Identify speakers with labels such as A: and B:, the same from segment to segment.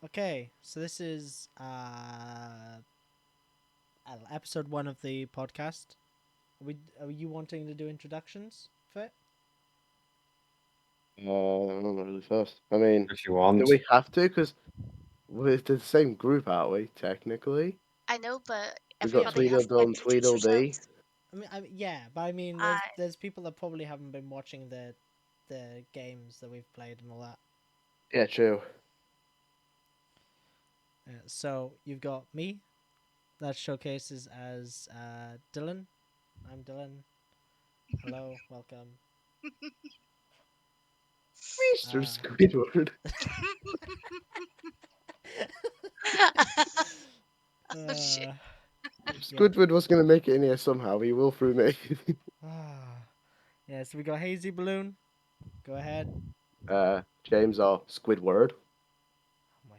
A: Okay, so this is episode 1 of the podcast. Are you wanting to do introductions for it?
B: I'm not really first. I mean,
C: If you
B: do
C: want.
B: we have to? Because we're the same group, aren't we? Technically,
D: I know, but
B: we got
D: everybody has to
B: Tweedledum,
D: introduce
B: Tweedledee.
D: themselves.
A: Yeah, but I mean,
D: I
A: there's people that probably haven't been watching the games that we've played and all that.
B: Yeah, true.
A: So you've got me, that showcases as Dylan. I'm Dylan. Hello, welcome.
B: Mr.
A: Uh,
B: Squidward.
D: oh shit.
A: uh, yeah.
B: Squidward was going to make it in here somehow. He will through me.
A: Yeah, so we got Hazy Balloon. Go ahead.
B: James or Squidward.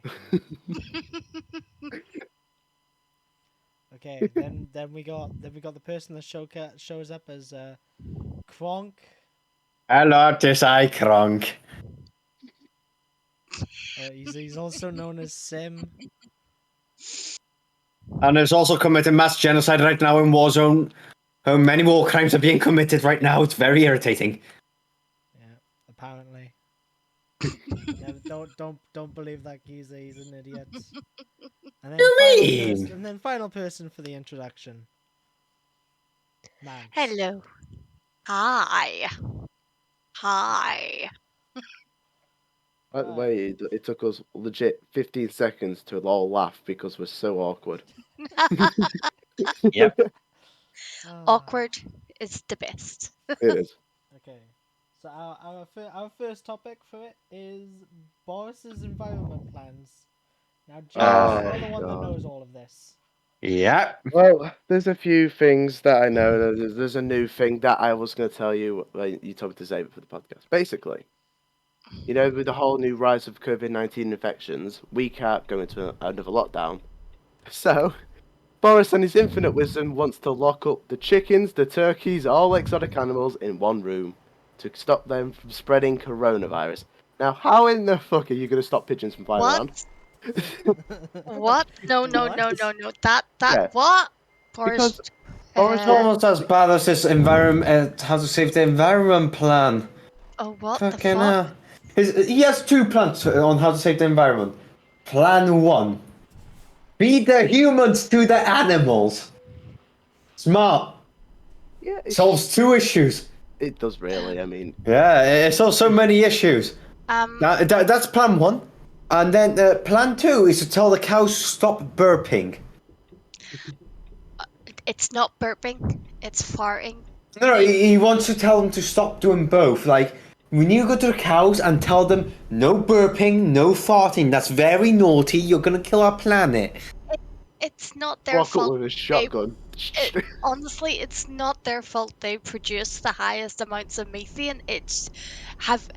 A: Oh my god. Okay, then we got the person that shows up as Kronk.
C: Hello, this I Kronk.
A: He's also known as Sim.
C: And there's also committing mass genocide right now in Warzone. Many war crimes are being committed right now. It's very irritating.
A: Yeah, apparently. Don't believe that geezer. He's an idiot. And then
C: You
A: final
C: mean?
A: person, and then final person for the introduction. Max.
D: Hello. Hi. Hi.
B: By the way, it took us legit 15 seconds to all laugh because we're so awkward.
C: Yep.
D: Awkward is the best.
B: It is.
A: Okay. So our first topic for it is Boris's environment plans. Now, James,
C: Oh,
A: you're the one that
B: God.
A: knows all of this.
C: Yeah.
B: Well, there's a few things that I know. There's a new thing that I was going to tell you. Like, you told me to save it for the podcast. Basically, with the whole new rise of COVID-19 infections, we can't go into another lockdown. So, Boris and his infinite wisdom wants to lock up the chickens, the turkeys, all exotic animals in one room to stop them from spreading coronavirus. Now, how in the fuck are you going to stop pigeons from flying around?
D: What? No. That
B: Yeah.
D: what? Boris.
B: Because Boris
C: It's almost as bad as this environment. How to save the environment plan.
D: Oh, what the
C: Fucking
D: fuck?
C: hell. He has 2 plans on how to save the environment. Plan 1. Feed the humans to the animals. Smart.
B: Yeah,
C: Solves 2 issues.
B: it does really. I mean,
C: Yeah, it solves so many issues. That's plan 1. And then plan 2 is to tell the cows to stop burping.
D: It's not burping. It's farting.
C: No, he wants to tell them to stop doing both. Like, when you go to the cows and tell them no burping, no farting, that's very naughty, you're gonna kill our planet.
D: It's not their
B: walk up
D: fault.
B: with a shotgun.
D: Honestly, it's not their fault they produce the highest amounts of methane. It's have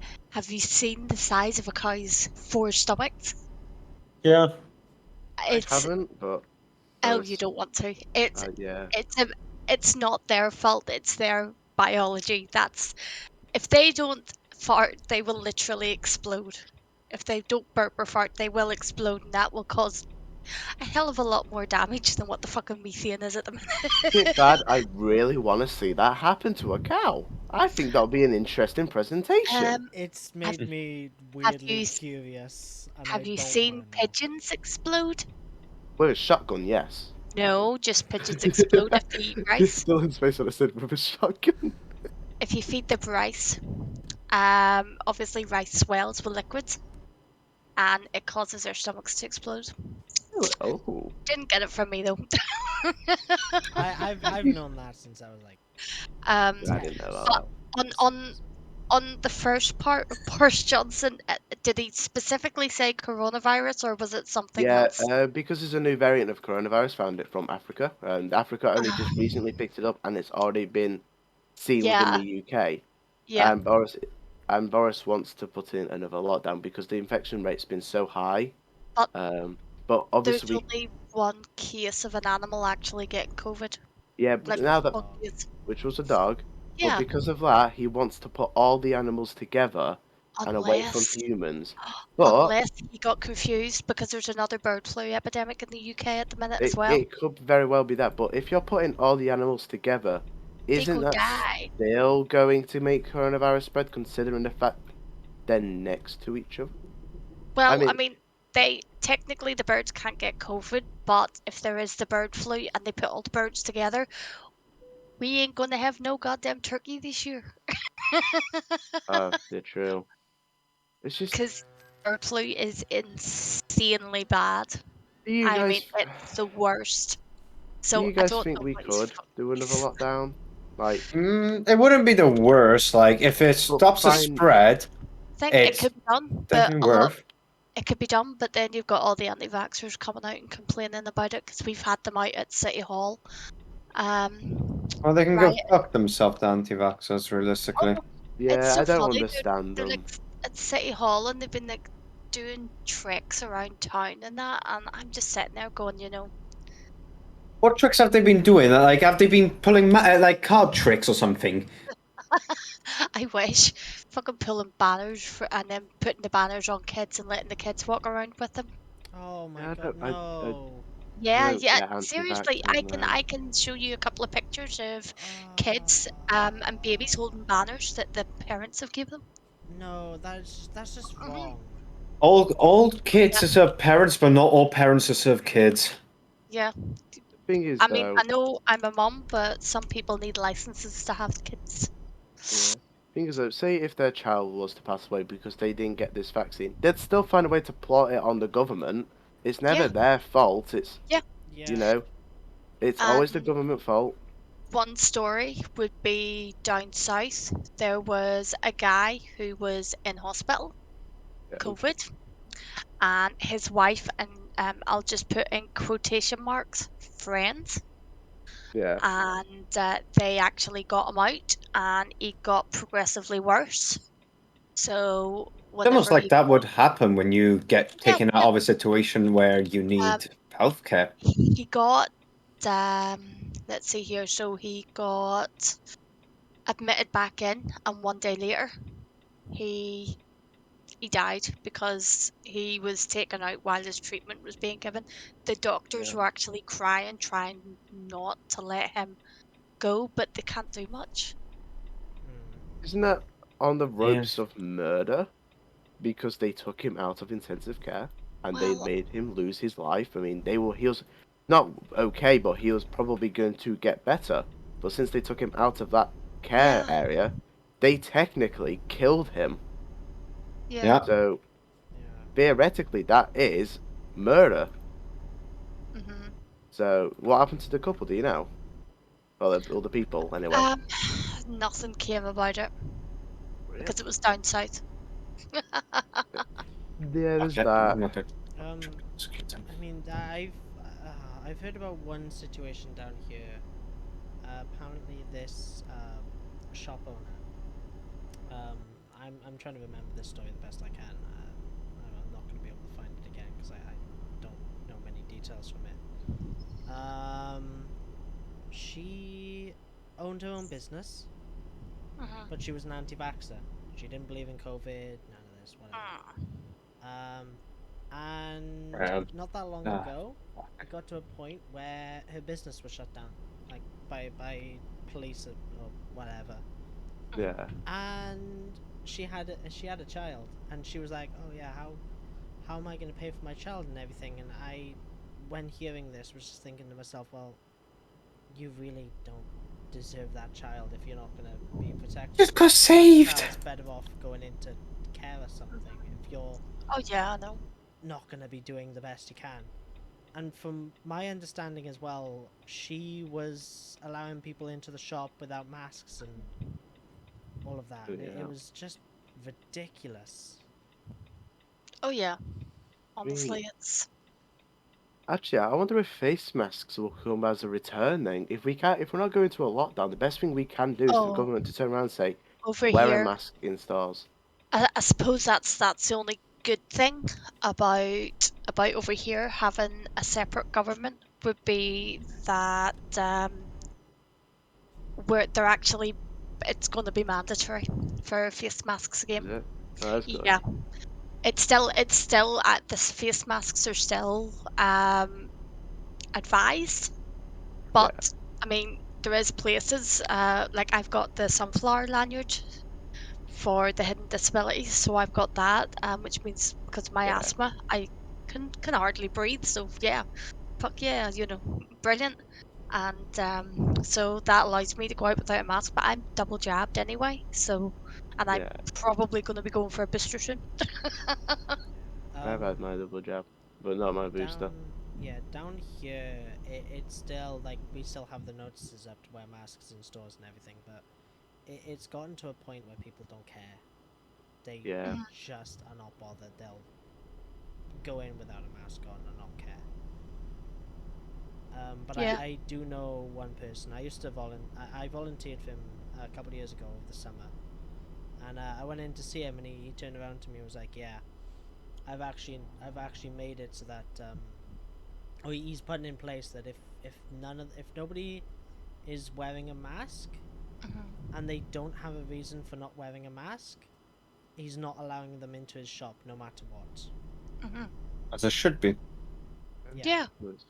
D: you seen the size of a cow's 4 stomachs?
C: Yeah.
B: I
D: It's
B: haven't, but
D: oh, you don't want to.
B: yeah.
D: It's not their fault. It's their biology. That's if they don't fart, they will literally explode. If they don't burp or fart, they will explode, and that will cause a hell of a lot more damage than what the fucking methane is at the minute.
B: Dad, I really want to see that happen to a cow. I think that'll be an interesting presentation.
A: It's made me
D: have
A: weirdly
D: you
A: curious. And
D: have
A: I
D: you
A: don't
D: seen
A: wanna know.
D: pigeons explode?
B: With a shotgun, yes.
D: No, just pigeons explode if you eat rice.
B: Still in space when I said with a shotgun.
D: If you feed them rice, obviously rice swells with liquids, and it causes their stomachs to explode.
B: Oh.
D: Didn't get it from me though.
A: I've known that since I was like.
B: I didn't know that.
D: On the first part of Boris Johnson, did he specifically say coronavirus or was it something
B: Yeah,
D: else?
B: because there's a new variant of coronavirus found it from Africa, and Africa only just recently picked it up, and it's already been seen within
D: Yeah.
B: the UK.
D: Yeah.
B: Boris wants to put in another lockdown because the infection rate's been so high.
D: But
B: But
D: there's
B: obviously,
D: only one case of an animal actually getting COVID.
B: yeah, but
D: Like
B: now that
D: one case.
B: which was a dog.
D: Yeah.
B: But because of that, he wants to put all the animals together and away from
D: Unless,
B: humans. But
D: unless he got confused because there's another bird flu epidemic in the UK at the minute as
B: it,
D: well.
B: it could very well be that. But if you're putting all the animals together,
D: They
B: isn't
D: go
B: that
D: die.
B: still going to make coronavirus spread, considering the fact they're next to each other?
D: Well, I
B: mean,
D: mean, they technically the birds can't get COVID, but if there is the bird flu and they put all the birds together, we ain't gonna have no goddamn turkey this year.
B: they're true. It's just,
D: Because bird flu is insanely bad.
B: do you
D: I mean,
B: guys,
D: it's the worst.
B: do
D: So
B: you
D: I
B: guys
D: don't
B: think
D: know
B: we
D: what he's
B: could do another lockdown? Like,
C: It wouldn't be the worst. Like, if it
B: but
C: stops the
B: fine.
C: spread,
D: I think it
C: it's
D: could be done, but
C: definitely worth.
D: it could be done. But then you've got all the anti-vaxxers coming out and complaining about it because we've had them out at City Hall.
C: Well, they can go
D: Right.
C: fuck themselves, the anti-vaxxers, realistically.
D: Oh, it's
B: Yeah,
D: so
B: I don't
D: funny.
B: understand
D: They're
B: them.
D: like at City Hall and they've been like doing tricks around town and that, and I'm just sitting there going,
C: What tricks have they been doing? Like, have they been pulling like card tricks or something?
D: I wish fucking pulling banners and then putting the banners on kids and letting the kids walk around with them.
A: Oh my
B: Yeah, I
A: god,
B: don't, I
A: no.
D: Yeah,
B: don't
D: yeah.
B: get
D: Seriously,
B: anti-vaxxers, man.
D: I can show you a couple of pictures of kids
A: Uh,
D: and babies holding banners that the parents have given them.
A: no, that's just
D: Mhm.
A: wrong.
C: All kids
D: Yeah.
C: deserve parents, but not all parents deserve kids.
D: Yeah.
B: The thing is,
D: I mean,
B: though,
D: I know I'm a mum, but some people need licenses to have kids.
B: yeah. Thing is, though, say if their child was to pass away because they didn't get this vaccine, they'd still find a way to plot it on the government. It's never
D: Yeah.
B: their fault. It's,
D: Yeah.
B: you
A: Yeah.
B: know, it's always the
D: Um,
B: government fault.
D: one story would be down south. There was a guy who was in hospital,
B: Yeah.
D: COVID, and his wife and I'll just put in quotation marks, friends,
B: Yeah.
D: and they actually got him out, and he got progressively worse. So
C: It's almost
D: whenever
C: like
D: he
C: that would happen when you get
D: yeah,
C: taken out
D: yeah,
C: of a situation where you
D: um,
C: need healthcare.
D: he got let's see here. So he got admitted back in, and one day later he he died because he was taken out while his treatment was being given. The doctors
B: Yeah.
D: were actually crying, trying not to let him go, but they can't do much.
A: Hmm.
B: Isn't that on the
C: Yeah.
B: ropes of murder? Because they took him out of intensive care and they
D: Well,
B: made him lose his life. I mean, he was not okay, but he was probably going to get better. But since they took him out of that care
D: yeah,
B: area, they technically killed him.
D: yeah.
C: Yeah.
B: So
A: Yeah.
B: theoretically, that is murder.
D: hmm
B: So what happened to the couple? Do you know? Well, all the people anyway.
D: Um, nothing came about it because it was down south.
B: Yeah, there's
C: Okay.
B: that.
C: Okay.
A: I mean, I've heard about one situation down here. Apparently, this shop owner. I'm trying to remember this story the best I can. I'm not going to be able to find it again because I don't know many details from it. She owned her own business,
D: Mhm.
A: but she was an anti-vaxxer. She didn't believe in COVID, none of this, whatever. And
C: Um,
A: not that long
C: ah,
A: ago, it got to a point where her business was shut down, like by police or whatever.
B: Yeah.
A: And she had a child, and she was like, "Oh yeah, how am I going to pay for my child and everything?" And I, when hearing this, was just thinking to myself, well, you really don't deserve that child if you're not going to be protected.
C: just got
A: The
C: saved.
A: child's better off going into care or something if you're
D: Oh yeah, I know.
A: not going to be doing the best you can. And from my understanding as well, she was allowing people into the shop without masks and all of that.
B: Yeah.
A: It was just ridiculous.
D: Oh yeah.
B: I mean,
D: Honestly, it's
B: actually, I wonder if face masks will come as a return then. If we're not going to a lockdown, the best thing we can do is for the
D: oh
B: government to turn around and say,
D: over
B: wear a
D: here.
B: mask in stores.
D: I suppose that's the only good thing about over here having a separate government would be that where they're actually it's going to be mandatory for face masks
B: Is
D: again.
B: it? Oh, that's good.
D: Yeah, it's still at the face masks are still advised, but I mean there is places like I've got the sunflower lanyard for the hidden disabilities, so I've got that, which means because of my
B: Yeah.
D: asthma, I can hardly breathe. So yeah, fuck yeah, brilliant. And so that allows me to go out without a mask, but I'm double jabbed anyway, so and I'm
B: Yeah.
D: probably going to be going for a booster soon.
B: I've had my double jab, but not my booster.
A: Down here, it's still like we still have the notices up to wear masks in stores and everything, but it's gotten to a point where people don't care. They
B: Yeah.
A: just are not bothered. They'll go in without a mask on and not care. But
D: Yeah.
A: I do know one person. I used to I volunteered for him a couple of years ago over the summer, and I went in to see him, and he turned around to me and was like, "Yeah, I've actually made it so that or he's putting in place that if nobody is wearing a mask and they don't have a reason for not wearing a mask, he's not allowing them into his shop no matter what."
C: As it should be.
D: Yeah.
B: Nice.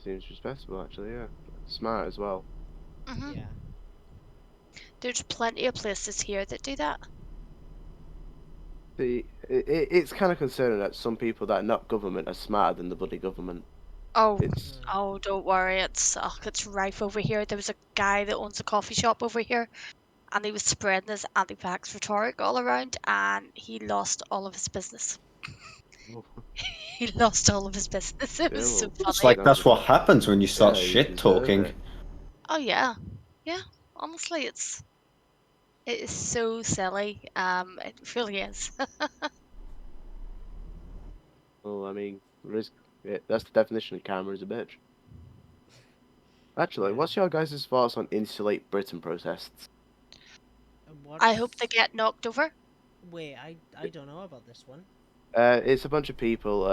B: Seems respectable, actually. Yeah. Smart as well.
A: Yeah.
D: There's plenty of places here that do that.
B: It's kind of concerning that some people that are not government are smarter than the bloody government.
D: Oh,
B: It's
D: oh, don't worry, it's rife over here. There was a guy that owns a coffee shop over here, and he was spreading his anti-vax rhetoric all around, and he lost all of his business. He lost all of his business. It was so
C: It's
D: funny.
C: like that's what happens when you start
B: Yeah, you
C: shit
B: deserve
C: talking.
B: it.
D: Oh yeah, yeah. Honestly, it is so silly. It really is.
B: Well, I mean, that's the definition of karma is a bitch. Actually,
A: Yeah.
B: what's your guys' thoughts on Insulate Britain protests?
A: What?
D: I hope they get knocked over.
A: Wait, I don't know about this one.
B: It's a bunch of people.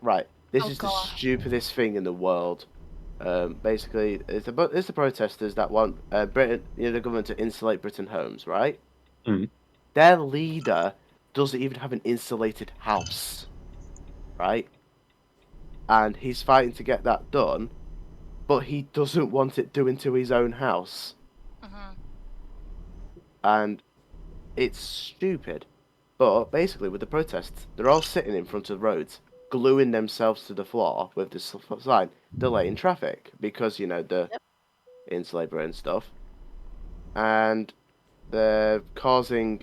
B: Right, this
D: Oh
B: is the
D: god.
B: stupidest thing in the world. Basically, it's the protesters that want Britain, the government to insulate Britain homes, right?
C: Mm.
B: Their leader doesn't even have an insulated house, right? And he's fighting to get that done, but he doesn't want it doing to his own house, and it's stupid. But basically, with the protests, they're all sitting in front of roads, gluing themselves to the floor with this sign, delaying traffic because the
D: Yep.
B: insulate Britain stuff, and they're causing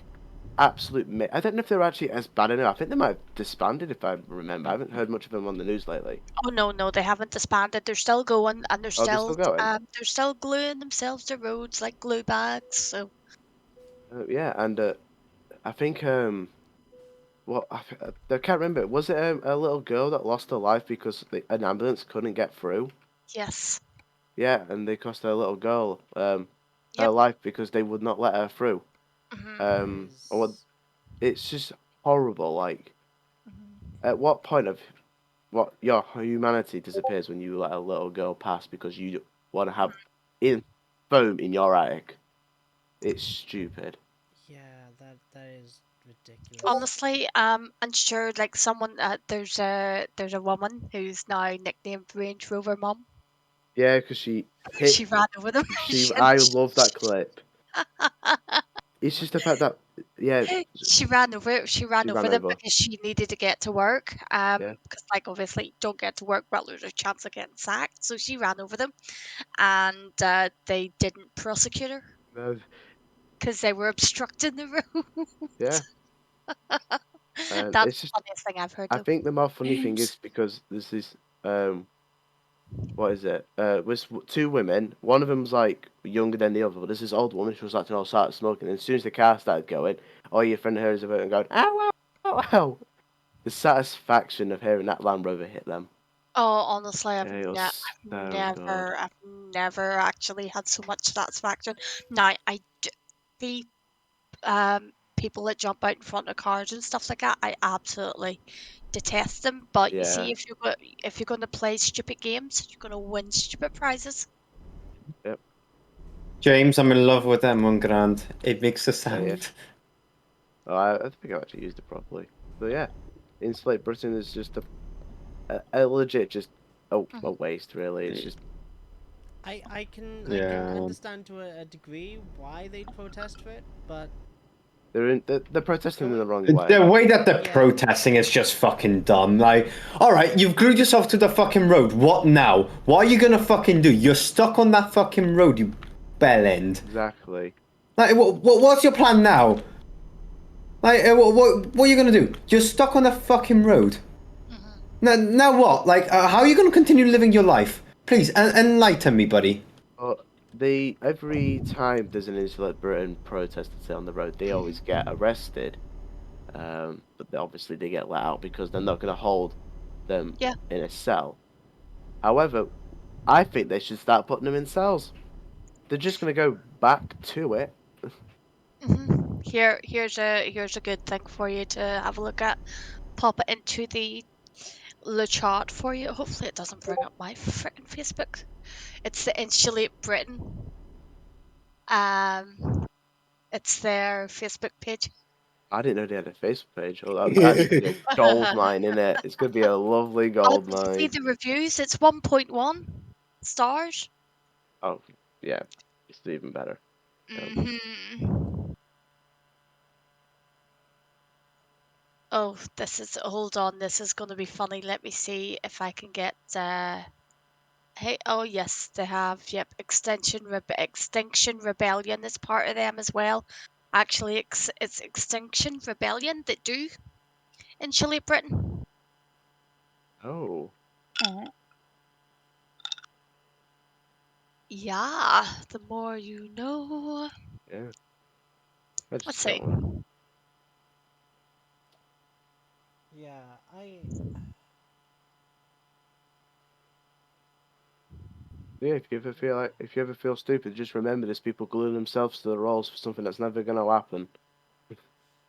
B: absolute. I don't know if they're actually as bad enough. I think they might have disbanded, if I remember. I haven't heard much of them on the news lately.
D: Oh no, they haven't disbanded. They're still going, and
B: Oh, they're still going.
D: they're still gluing themselves to roads like glue bags. So
B: Yeah, and I think I can't remember. Was it a little girl that lost her life because an ambulance couldn't get through?
D: yes,
B: Yeah, and they cost a little girl her
D: yep.
B: life because they would not let her through.
A: That
B: Or
A: is.
B: it's just horrible. Like,
D: Mhm.
B: at what point of what your humanity disappears when you let a little girl pass because you want to have in foam in your attic? It's stupid.
A: Yeah, that is ridiculous.
D: Honestly, and sure, like someone, there's a woman who's now nicknamed Range Rover Mum.
B: Yeah, because she hit.
D: She ran over them.
B: I love that clip. It's just the fact that yeah,
D: She ran over. She ran
B: she
D: over
B: ran
D: them
B: over.
D: because she needed to get to work.
B: Yeah.
D: Because like obviously you don't get to work, well, there's a chance of getting sacked. So she ran over them, and they didn't prosecute her
B: No,
D: because they were obstructing the road.
B: yeah. And
D: That's
B: it's
D: the
B: just
D: funniest thing I've heard
B: I
D: of.
B: think the more funny thing is because there's this what is it? Was two women. One of them's like younger than the other, but there's this old woman. She was acting all started smoking. And as soon as the car started going, all your friend hears of it and going, ow, ow, ow, ow. The satisfaction of hearing that Land Rover hit them.
D: Oh, honestly,
B: Yeah, it was so good.
D: I've never actually had so much satisfaction. Now, the people that jump out in front of cars and stuff like that, I absolutely detest them. But you see,
B: Yeah.
D: if you're going to play stupid games, you're going to win stupid prizes.
B: Yep.
C: James, I'm in love with that 1 grand. It makes a
B: Yeah.
C: sound.
B: Oh, I think I've actually used it properly. But yeah, Insulated Britain is just a legit just a waste, really. It's just
A: I can
C: Yeah.
A: understand to a degree why they'd protest for it, but
B: they're protesting in the wrong
C: The
B: way.
C: way that they're
A: Yeah.
C: protesting is just fucking dumb. Like, alright, you've glued yourself to the fucking road. What now? What are you gonna fucking do? You're stuck on that fucking road, you bellend.
B: Exactly.
C: Like, what's your plan now? Like, what are you gonna do? You're stuck on the fucking road. Now what? Like, how are you gonna continue living your life? Please, enlighten me, buddy.
B: But every time there's an Insulated Britain protest that's on the road, they always get arrested. But obviously they get let out because they're not going to hold them
D: Yeah.
B: in a cell. However, I think they should start putting them in cells. They're just going to go back to it.
D: Here's a good thing for you to have a look at. Pop it into the chart for you. Hopefully it doesn't bring up my frickin' Facebook. It's the Insulate Britain. It's their Facebook page.
B: I didn't know they had a Facebook page. Oh, that's going to be a gold mine, isn't it? It's going to be a lovely
D: Oh,
B: gold
D: did you see
B: mine.
D: the reviews? It's 1.1 stars.
B: Oh, yeah. It's even better.
D: Oh, hold on, this is going to be funny. Let me see if I can get, hey, oh yes, they have, yep, Extinction Rebellion is part of them as well. Actually, it's Extinction Rebellion that do Insulate Britain.
B: Oh,
D: Yeah, the more you know.
B: yeah. I
D: Let's
B: just
D: see.
B: got one.
A: yeah,
B: Yeah, if you ever feel stupid, just remember there's people gluing themselves to the rolls for something that's never going to happen.
D: Mhm.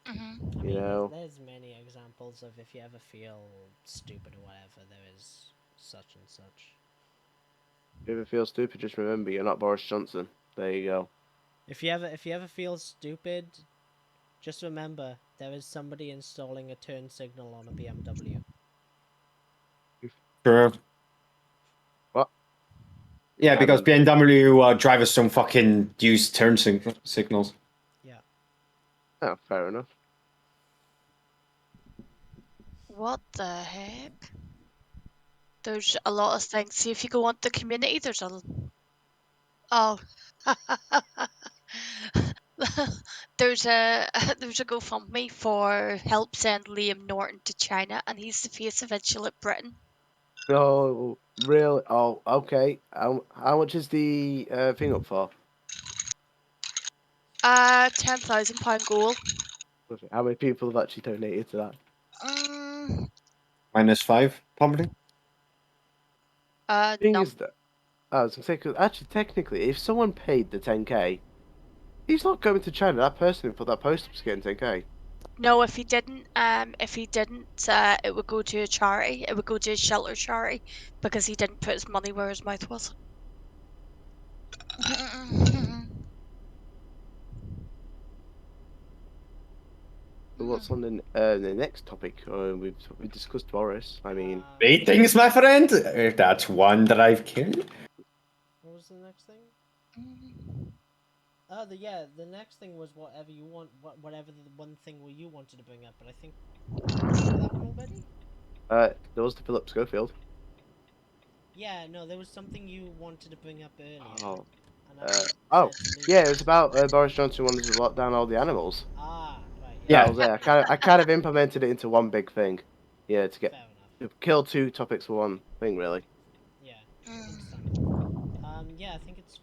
A: I
B: You
A: mean,
B: know?
A: there's many examples of if you ever feel stupid or whatever, there is such and such.
B: If you ever feel stupid, just remember you're not Boris Johnson. There you go.
A: If you ever feel stupid, just remember there is somebody installing a turn signal on a BMW.
C: True.
B: What?
C: Yeah,
B: I
C: because
B: remember.
C: BMW drivers don't fucking use turn signals.
A: Yeah.
B: Oh, fair enough.
D: What the heck? There's a lot of things. See, if you go on the community, there's a. Oh. there's a there's a GoFundMe for help send Liam Norton to China, and he's the face of Insulate Britain.
B: No, really? Oh, okay. How much is the thing up for?
D: £10,000 goal.
B: How many people have actually donated to that?
D: Mm,
C: -5, probably.
B: Thing
D: none.
B: is that I was gonna say, 'cause actually, technically, if someone paid the 10k, he's not going to China. That person who put that post up is getting 10k.
D: No, if he didn't, it would go to a charity. It would go to a shelter charity because he didn't put his money where his mouth was.
B: But what's on the next topic? We discussed Boris. I mean,
C: Greetings, my friend. That's one that I've killed.
A: What was the next thing? The next thing was whatever you want, whatever the one thing you wanted to bring up, but I think did we cover that one already?
B: there was the Phillip Schofield.
A: Yeah, no, there was something you wanted to bring up earlier,
B: Oh,
A: and I
B: oh,
A: said to leave
B: yeah, it was about Boris Johnson wanted to lock down all the animals.
A: Ah, right,
B: That
C: Yeah.
B: was it. I kind of implemented it into one big thing. Yeah, to
A: fair enough.
B: to kill two topics for one thing, really.
A: Yeah, understandable. Yeah, I think it's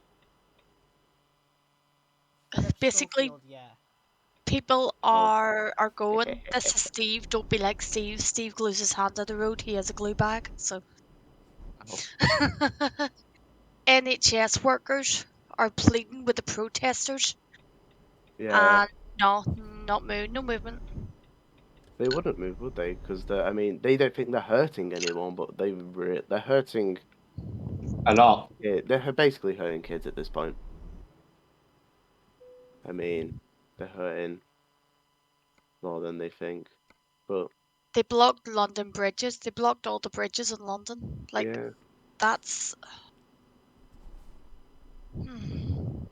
A: Philip
D: Basically,
A: Schofield. Yeah,
D: people
B: Oh,
D: are going. This is Steve. Don't be like Steve. Steve glues his hand on the road. He has a glue bag. So
B: oh,
D: NHS workers are pleading with the protesters,
B: yeah.
D: and no, no movement.
B: They wouldn't move, would they? Because I mean, they don't think they're hurting anyone, but they're hurting.
C: A lot.
B: Yeah, they're basically hurting kids at this point. I mean, they're hurting more than they think. But
D: They blocked London bridges. They blocked all the bridges in London. Like,
B: yeah,
D: that's. Hmm.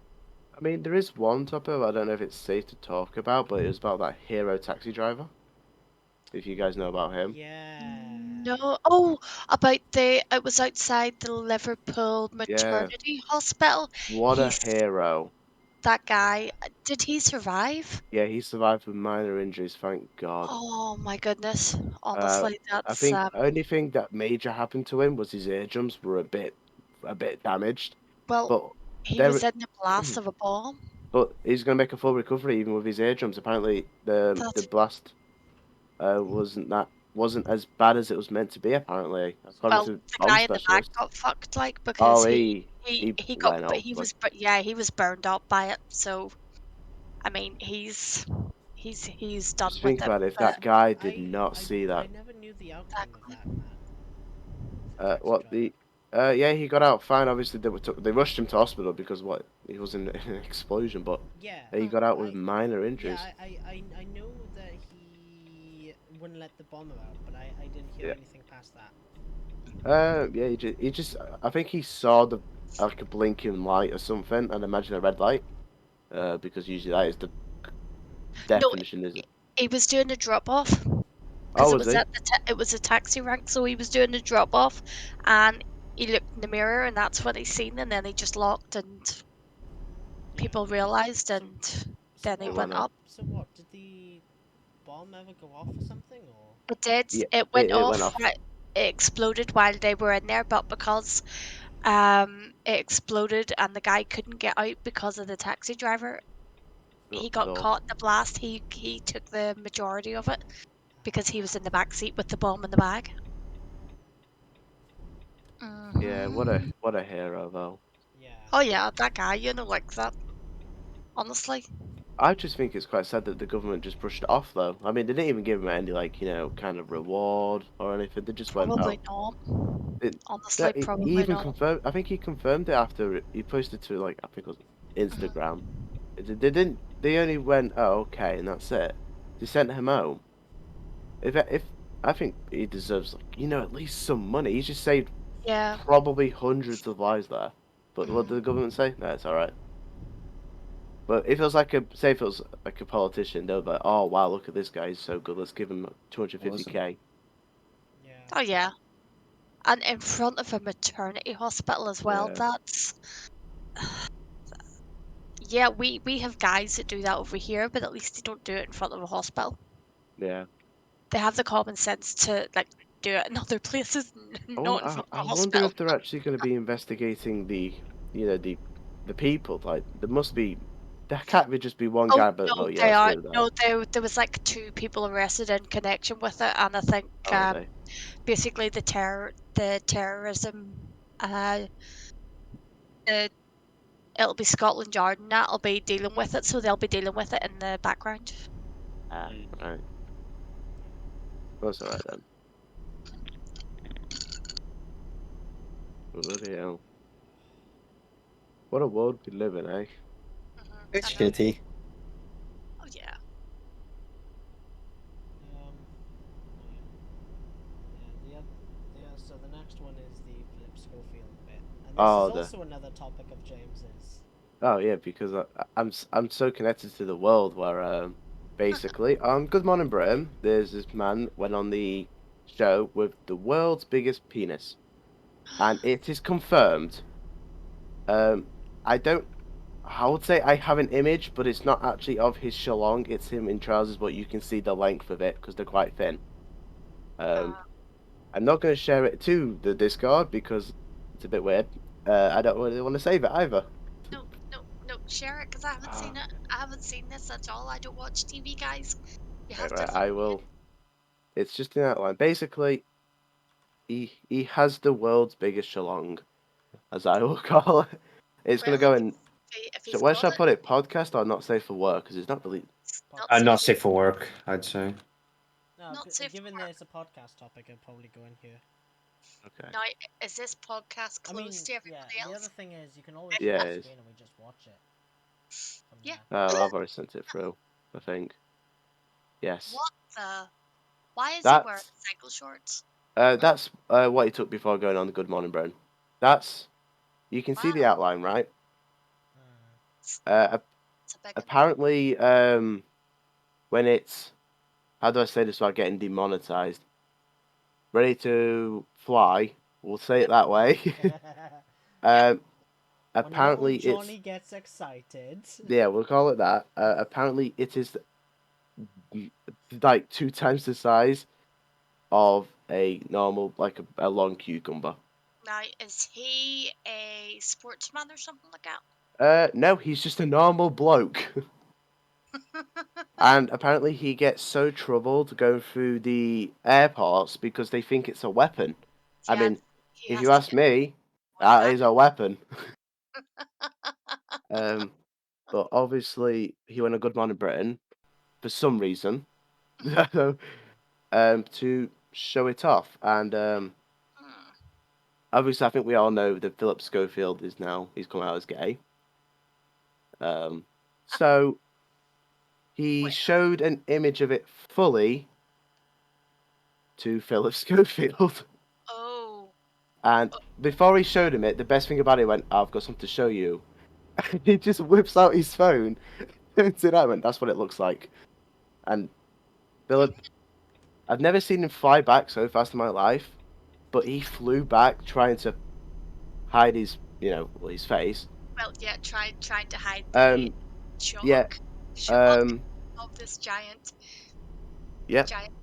B: I mean, there is one topic I don't know if it's safe to talk about, but it was about that hero taxi driver. If you guys know about him.
A: Yeah.
D: No. Oh, about it was outside the Liverpool
B: Yeah,
D: maternity hospital.
B: what a
D: He's
B: hero.
D: that guy. Did he survive?
B: Yeah, he survived with minor injuries, thank God.
D: Oh my goodness.
B: Uh,
D: Honestly,
B: I
D: that's
B: think only thing that major happened to him was his eardrums were a bit damaged,
D: well,
B: but
D: he was
B: there,
D: in the blast of a bomb.
B: but he's gonna make a full recovery even with his eardrums. Apparently, the
D: That's
B: blast wasn't as bad as it was meant to be. Apparently, according
D: well,
B: to
D: the
B: bomb
D: guy in the back
B: specialists.
D: got fucked like
B: Oh,
D: because
B: he
D: he got
B: went
D: but
B: up like
D: he was burned up by it. So I mean he's done
B: just think
D: with it.
B: about it. If
D: But
B: that guy did
A: I,
B: not
A: I,
B: see
A: I
B: that,
A: never knew the outcome of
D: exactly.
A: that man. The taxi
B: what
A: driver.
B: yeah, he got out fine. Obviously, they rushed him to hospital because what he was in an explosion, but
A: Yeah.
B: he got out with
A: I
B: minor
A: yeah,
B: injuries.
A: I know that he wouldn't let the bomber out, but I didn't hear
B: Yeah.
A: anything past that.
B: Yeah, he just, I think he saw the like a blinking light or something, and imagine a red light. Because usually that is the
D: No,
B: definition, is it?
D: he was doing a drop off
B: Oh,
D: because it
B: was
D: was
B: he?
D: it was a taxi rank, so he was doing a drop off, and he looked in the mirror, and that's what he seen, and then he just locked, and
A: Yeah.
D: people realized,
A: So,
D: and
A: so
D: then he
B: It
A: what?
D: went
B: went up.
D: up.
A: So what? Did the bomb ever go off or something? Or
D: It did.
B: Yeah,
D: It went
B: it went
D: off.
B: off.
D: Right, it exploded while they were in there, but because it exploded and the guy couldn't get out because of the taxi driver, he got
B: So
D: caught in the blast. He took the majority of it because he was in the back seat with the bomb in the bag.
B: yeah,
D: Hmm.
B: what a hero though.
A: yeah.
D: Oh yeah, that guy, like that. Honestly,
B: I just think it's quite sad that the government just brushed it off though. I mean, they didn't even give him any like kind of reward or anything. They just went,
D: probably
B: oh,
D: not.
B: it,
D: Honestly,
B: that he
D: probably
B: even
D: not.
B: confirmed. I think he confirmed it after he posted to like I think it was
D: Mhm.
B: Instagram. They didn't. They only went, oh, okay, and that's it. They sent him home. If I think he deserves like at least some money. He's just saved
D: Yeah.
B: probably hundreds of lives there. But what did the
D: Mhm.
B: government say? No, it's all right. But if it was like say if it was like a politician, they'll be like, oh wow, look at this guy, he's so good. Let's give him
C: Awesome.
B: 250K.
A: Yeah.
D: Oh yeah, and in front of a maternity hospital as well.
B: Yeah,
D: That's yeah. We have guys that do that over here, but at least they don't do it in front of a hospital.
B: yeah.
D: They have the common sense to like do it in other places, not in front
B: I
D: of a
B: wonder
D: hospital.
B: if they're actually going to be investigating you know, the the people. Like there must be, there can't be just be one
D: Oh
B: guy. But
D: no,
B: oh yeah,
D: they
B: let's
D: are
B: get rid of that.
D: no. There was like two people arrested in connection with it, and I think
B: Oh, are they?
D: basically the terrorism, uh, the it'll be Scotland Yard and that'll be dealing with it, so they'll be dealing with it in the background.
B: Right, that's all right then. Bloody hell. What a world we live in, eh?
C: It's
D: I know.
C: shitty.
D: Oh yeah.
A: Um. Yeah. So the next one is the Phillip Schofield bit, and this is
B: Oh, the
A: also another topic of James's.
B: oh yeah, because I'm so connected to the world where basically Good Morning Britain, there's this man went on the show with the world's biggest penis, and it is confirmed. Um, I don't. I would say I have an image, but it's not actually of his shalong. It's him in trousers, but you can see the length of it because they're quite thin. Um,
D: Uh,
B: I'm not going to share it to the Discord because it's a bit weird. I don't really want to save it either.
D: no, no, no. Share it because I haven't
B: Ah,
D: seen it. I haven't seen this at all. I don't watch TV, guys. You
B: right,
D: have to
B: right,
D: fill
B: I
D: me in.
B: will. It's just an outline. Basically, he has the world's biggest shalong, as I will call it. It's gonna
D: Well,
B: go in.
D: if he's
B: Where
D: got
B: should I
D: it,
B: put it? Podcast or not safe for work? Because it's not really.
D: it's not
A: Podcast.
C: Not
D: safe.
C: safe for work, I'd say.
A: No,
D: Not safe
A: given
D: for work.
A: there's a podcast topic, I'd probably go in here.
B: Okay.
D: Now, is this podcast
A: I
D: closed
A: mean,
D: to
A: yeah.
D: everybody
A: The other
D: else?
A: thing is, you can always
B: Yeah.
A: share the
B: It's,
A: screen and we just watch it from
D: Yeah.
A: there.
B: I've already sent it through. I think. Yes.
D: What the? Why is he wearing
B: That's
D: cycle shorts?
B: that's what he took before going on the Good Morning Britain. That's you can see the
D: Wow.
B: outline, right?
D: It's,
B: Uh,
D: it's a big one.
B: apparently, when it's how do I say this without getting demonetized? Ready to fly. We'll say it that way. um,
A: When
B: apparently,
A: little
B: it's
A: Johnny gets excited.
B: yeah, we'll call it that. Apparently, it is like 2 times the size of a normal, like a long cucumber.
D: Now, is he a sportsman or something like that?
B: No, he's just a normal bloke. And apparently he gets so troubled going through the airports because they think it's a weapon. I
D: Yeah,
B: mean,
D: he
B: if
D: has
B: you
D: to
B: ask
D: get
B: me,
D: one
B: that
D: back.
B: is a weapon. Um, but obviously he went a Good Morning Britain for some reason, to show it off. And
D: Hmm.
B: obviously I think we all know that Phillip Schofield he's come out as gay. So he
D: Wait.
B: showed an image of it fully to Phillip Schofield.
D: Oh.
B: And before he showed him it, the best thing about it went, I've got something to show you. And he just whips out his phone, turns it out, and went, that's what it looks like. And Philip, I've never seen him fly back so fast in my life, but he flew back trying to hide his face.
D: Well, yeah, trying to hide the
B: Um, yeah,
D: shock
B: um,
D: of this giant
B: yeah,
D: giant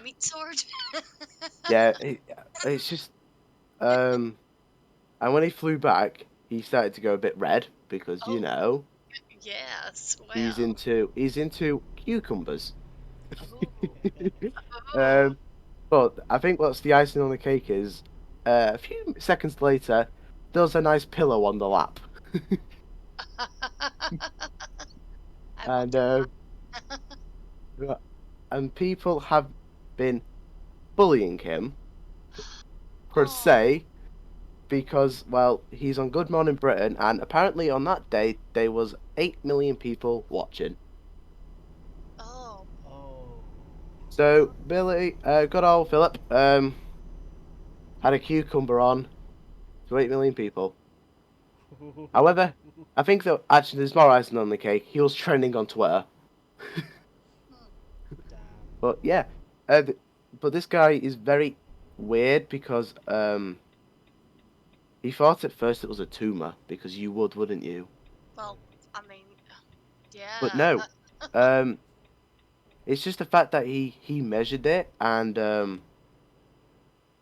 D: meat sword.
B: yeah. It's just, and when he flew back, he started to go a bit red because
D: Oh, yes.
B: he's
D: Well.
B: into cucumbers.
D: Oh.
B: But I think what's the icing on the cake is a few seconds later, there's a nice pillow on the lap,
D: I will
B: and
D: do
B: uh, and people have been bullying him per
D: Oh.
B: se because well he's on Good Morning Britain, and apparently on that day there was 8 million people watching.
D: Oh.
A: Oh.
B: So Billy, good old Philip, had a cucumber on to 8 million people. However, I think that actually there's more icing on the cake. He was trending on Twitter.
D: Hmm.
A: Damn.
B: But yeah, but this guy is very weird because he thought at first it was a tumor because you would, wouldn't you?
D: Well, I mean,
B: But
D: yeah.
B: no, um, it's just the fact that he measured it and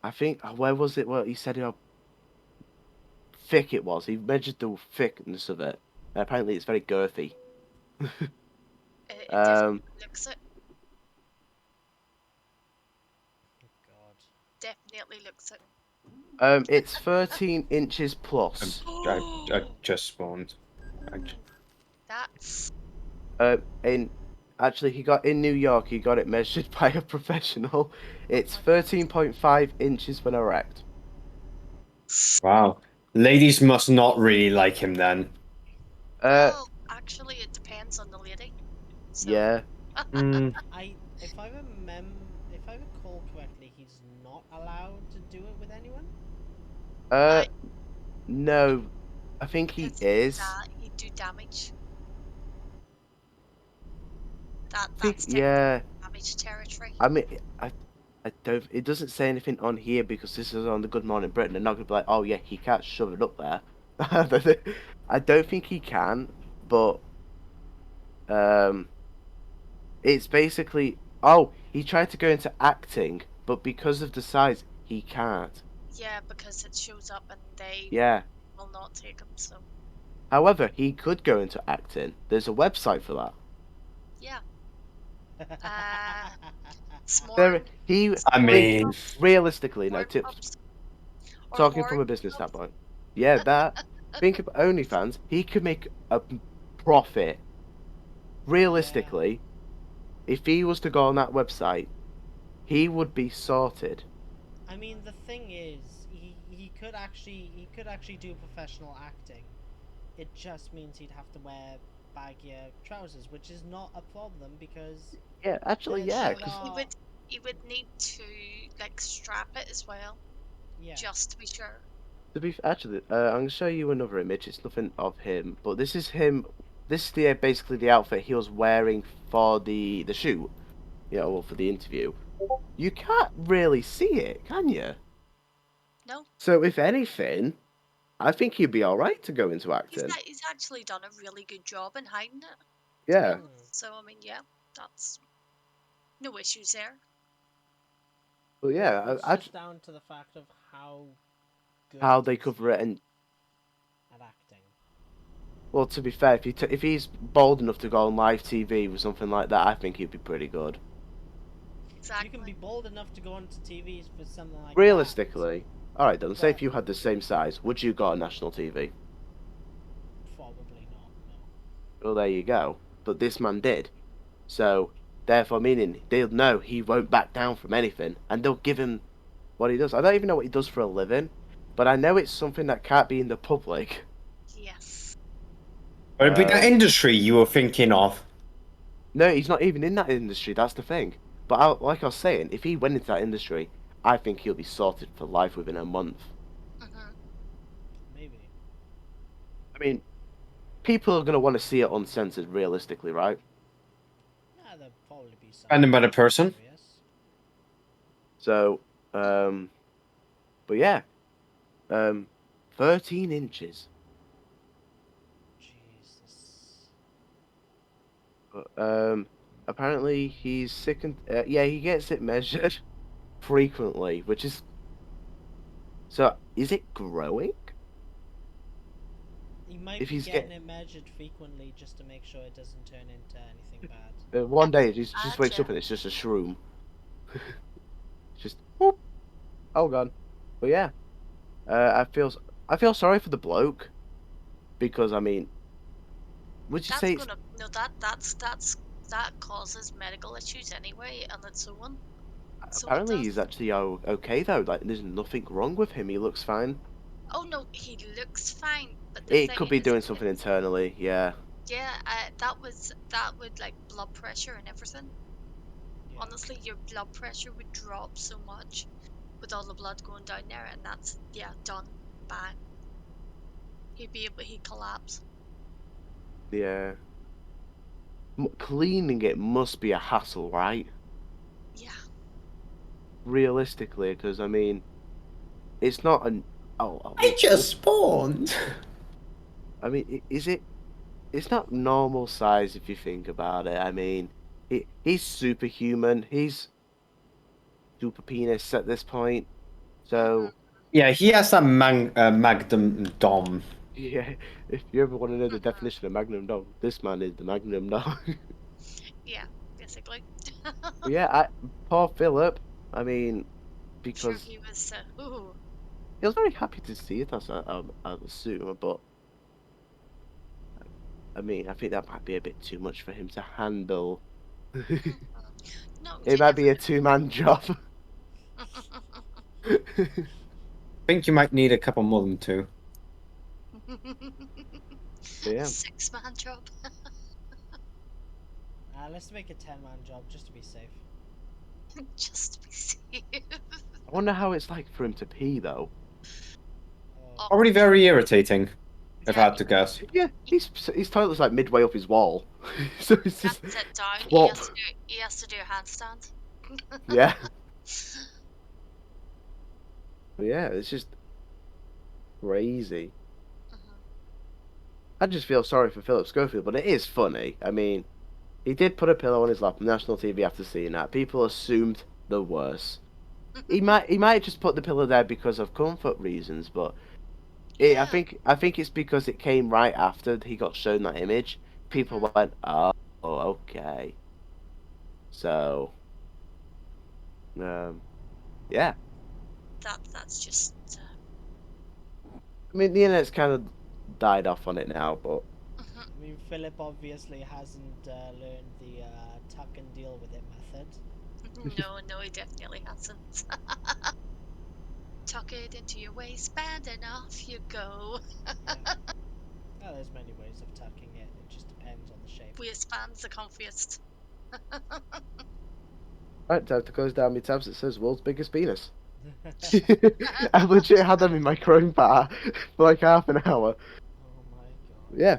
B: I think where was it? Well, he said how thick it was. He measured the thickness of it, and apparently it's very girthy.
D: It
B: Um,
D: definitely looks it.
A: God.
D: Definitely looks it.
B: it's 13 inches
C: Um,
B: plus.
C: I just spawned.
D: That's
B: In actually he got in New York. He got it measured by a professional. It's
D: my
B: 13.5 inches when erect.
C: Wow. Ladies must not really like him then.
D: well. Actually, it depends on the lady. So.
B: Yeah.
C: Mm,
A: If I recall correctly, he's not allowed to do it with anyone.
B: Uh,
D: I
B: no, I think he
D: because
B: is.
D: he'd do damage.
B: I think
D: That's technically
B: yeah.
D: damage territory.
B: I mean, I don't. It doesn't say anything on here because this is on the Good Morning Britain. They're not gonna be like, oh yeah, he can't shove it up there. I don't think he can, but um, it's basically. Oh, he tried to go into acting, but because of the size, he can't.
D: Yeah, because it shows up and they
B: Yeah.
D: will not take him. So
B: However, he could go into acting. There's a website for that.
D: yeah, uh,
B: There,
D: Smorn,
B: he
C: I
D: Smorn
B: think
C: mean,
D: Pubs,
B: realistically, no
D: Smorn
B: tips.
D: Pubs, or
B: Talking from
D: Morn
B: a business
D: Pubs.
B: standpoint, yeah, that. Think of OnlyFans. He could make a profit.
A: Yeah.
B: Realistically, if he was to go on that website, he would be sorted.
A: I mean, the thing is, he could actually do professional acting. It just means he'd have to wear baggier trousers, which is not a problem because
B: Yeah, actually,
A: there-
B: yeah,
A: there
B: 'cause-
A: are-
D: He would need to like strap it as well,
A: yeah.
D: just to be sure.
B: to be actually, I'm gonna show you another image. It's nothing of him, but this is him. This is basically the outfit he was wearing for the shoot. Well, for the interview. You can't really see it, can you?
D: No,
B: So if anything, I think he'd be all right to go into acting.
D: he's actually done a really good job in hiding it.
B: Yeah,
A: Hmm.
D: So I mean, yeah, that's no issues there.
B: but yeah,
A: It's just down to the fact of how good
B: how they
A: is
B: cover
A: he
B: it, and
A: at acting.
B: well, to be fair, if he's bold enough to go on live TV with something like that, I think he'd be pretty good.
D: Exactly.
A: You can be bold enough to go onto TVs for something like
B: Realistically, all right, then. Say if
A: But-
B: you had the same size, would you go on national TV?
A: that. Probably not. No.
B: Well, there you go. But this man did, so therefore, meaning they'll know he won't back down from anything, and they'll give him what he does. I don't even know what he does for a living, but I know it's something that can't be in the public.
D: Yes.
C: Would it be the
B: Um,
C: industry you were thinking of?
B: No, he's not even in that industry. That's the thing. But like I was saying, if he went into that industry, I think he'll be sorted for life within a month.
D: Mhm.
A: Maybe.
B: I mean, people are gonna want to see it uncensored, realistically, right?
A: Yeah, there'll probably be some.
C: Depending by the person.
A: Yes.
B: So, but yeah, 13 inches.
A: Jesus.
B: Apparently he's sick and yeah, he gets it measured frequently, which is. So, is it growing?
A: He might
B: If
A: be
B: he's
A: getting it measured frequently just to make sure it doesn't turn into anything bad.
B: One day he just wakes
D: Gotcha.
B: up and it's just a shroom. Just whoop. Oh god. But yeah, I feel sorry for the bloke because I mean, would you
D: That's
B: say it's,
D: gonna no that causes medical issues anyway, and it's so on. So it
B: apparently
D: does.
B: he's actually okay though? Like there's nothing wrong with him. He looks fine.
D: Oh no, he looks fine, but the
B: It
D: thing
B: could be
D: is,
B: doing something internally. Yeah.
D: yeah, that would like blood pressure and everything.
A: Yeah.
D: Honestly, your blood pressure would drop so much with all the blood going down there, and that's done. Bang. He'd collapse.
B: Yeah. Cleaning it must be a hassle, right?
D: Yeah.
B: Realistically, because I mean, it's not an.
C: I just spawned.
B: I mean, is it? It's not normal size if you think about it. I mean, he's superhuman. He's super penis at this point. So
C: Yeah, he has a Magnum Dom.
B: yeah, if you ever want to know the definition of Magnum Dog, this man is the Magnum Dog.
D: Yeah, basically.
B: But yeah, poor Philip. I mean,
D: Sure,
B: because
D: he was. Ooh.
B: he was very happy to see it, I assume, but I mean, I think that might be a bit too much for him to handle.
D: No,
B: It might be a two-man job.
C: I think you might need a couple more than two.
B: Yeah.
D: 6-man job.
A: Let's make a 10-man job just to be safe.
D: Just to be safe.
B: I wonder how it's like for him to pee, though.
A: Oh,
C: Already very irritating, if I
D: Yeah.
C: had to guess.
B: Yeah, his toilet's like midway up his wall, so it's
D: Can't
B: just
D: sit down.
B: plop.
D: He has to do a handstand.
B: Yeah. But yeah, it's just crazy.
D: Mhm.
B: I just feel sorry for Phillip Schofield, but it is funny. I mean, he did put a pillow on his lap on national TV after seeing that. People assumed the worst. He might just put the pillow there because of comfort reasons, but
D: Yeah.
B: I think it's because it came right after he got shown that image. People went, oh, okay. So, yeah.
D: That's just.
B: I mean, the internet's kind of died off on it now, but
A: I mean, Philip obviously hasn't learned the tuck and deal with it method.
D: No, he definitely hasn't. Tuck it into your waistband and off you go.
A: Yeah. Well, there's many ways of tucking it. It just depends on the shape.
D: Waistband's the comfiest.
B: Right, time to close down my tabs. It says world's biggest penis. I legit had them in my Chrome bar for like half an hour.
A: Oh my god.
B: Yeah,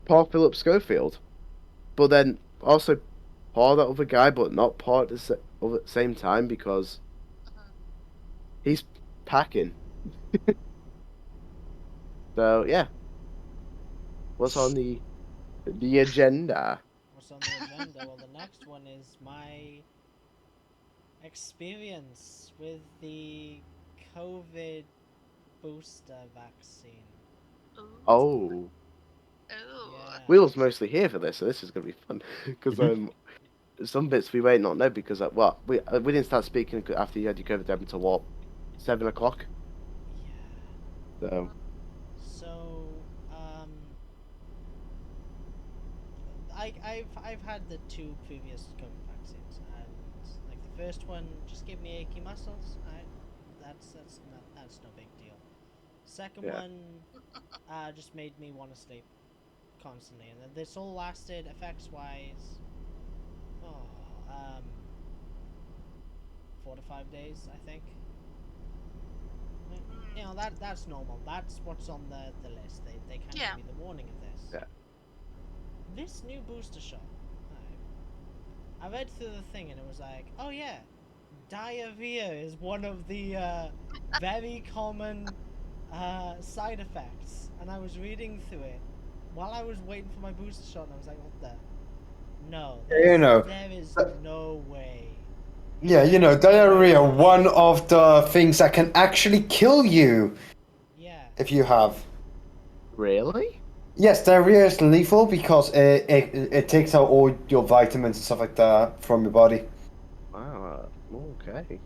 B: poor Phillip Schofield. But then also poor that other guy, but not poor at the same time because he's packing. So yeah, what's on the agenda?
A: What's on the agenda? Well, the next one is my experience with the COVID booster vaccine.
D: Ooh.
B: Oh,
D: Ooh.
A: Yeah.
B: Will's mostly here for this, so this is gonna be fun because some bits we may not know because we didn't start speaking after you had your COVID jab until what 7 o'clock.
A: Yeah.
B: So
A: So, I've had the 2 previous COVID vaccines, and like the first one just gave me achy muscles. That's no big deal. Second
B: Yeah.
A: one, just made me want to sleep constantly, and then this all lasted effects wise, 4 to 5 days, I think. You know, that's normal. That's what's on the list. They kind of
D: Yeah.
A: give you the warning of this.
B: Yeah.
A: This new booster shot, I read through the thing and it was like, oh yeah, diarrhea is one of the very common side effects. And I was reading through it while I was waiting for my booster shot, and I was like, what the? No,
C: You know,
A: there is no way.
C: yeah, you know, diarrhea, one of the things that can actually kill you
A: Yeah.
C: if you have.
B: really?
C: Yes, diarrhea is lethal because it takes out all your vitamins and stuff like that from your body.
B: Wow. Okay.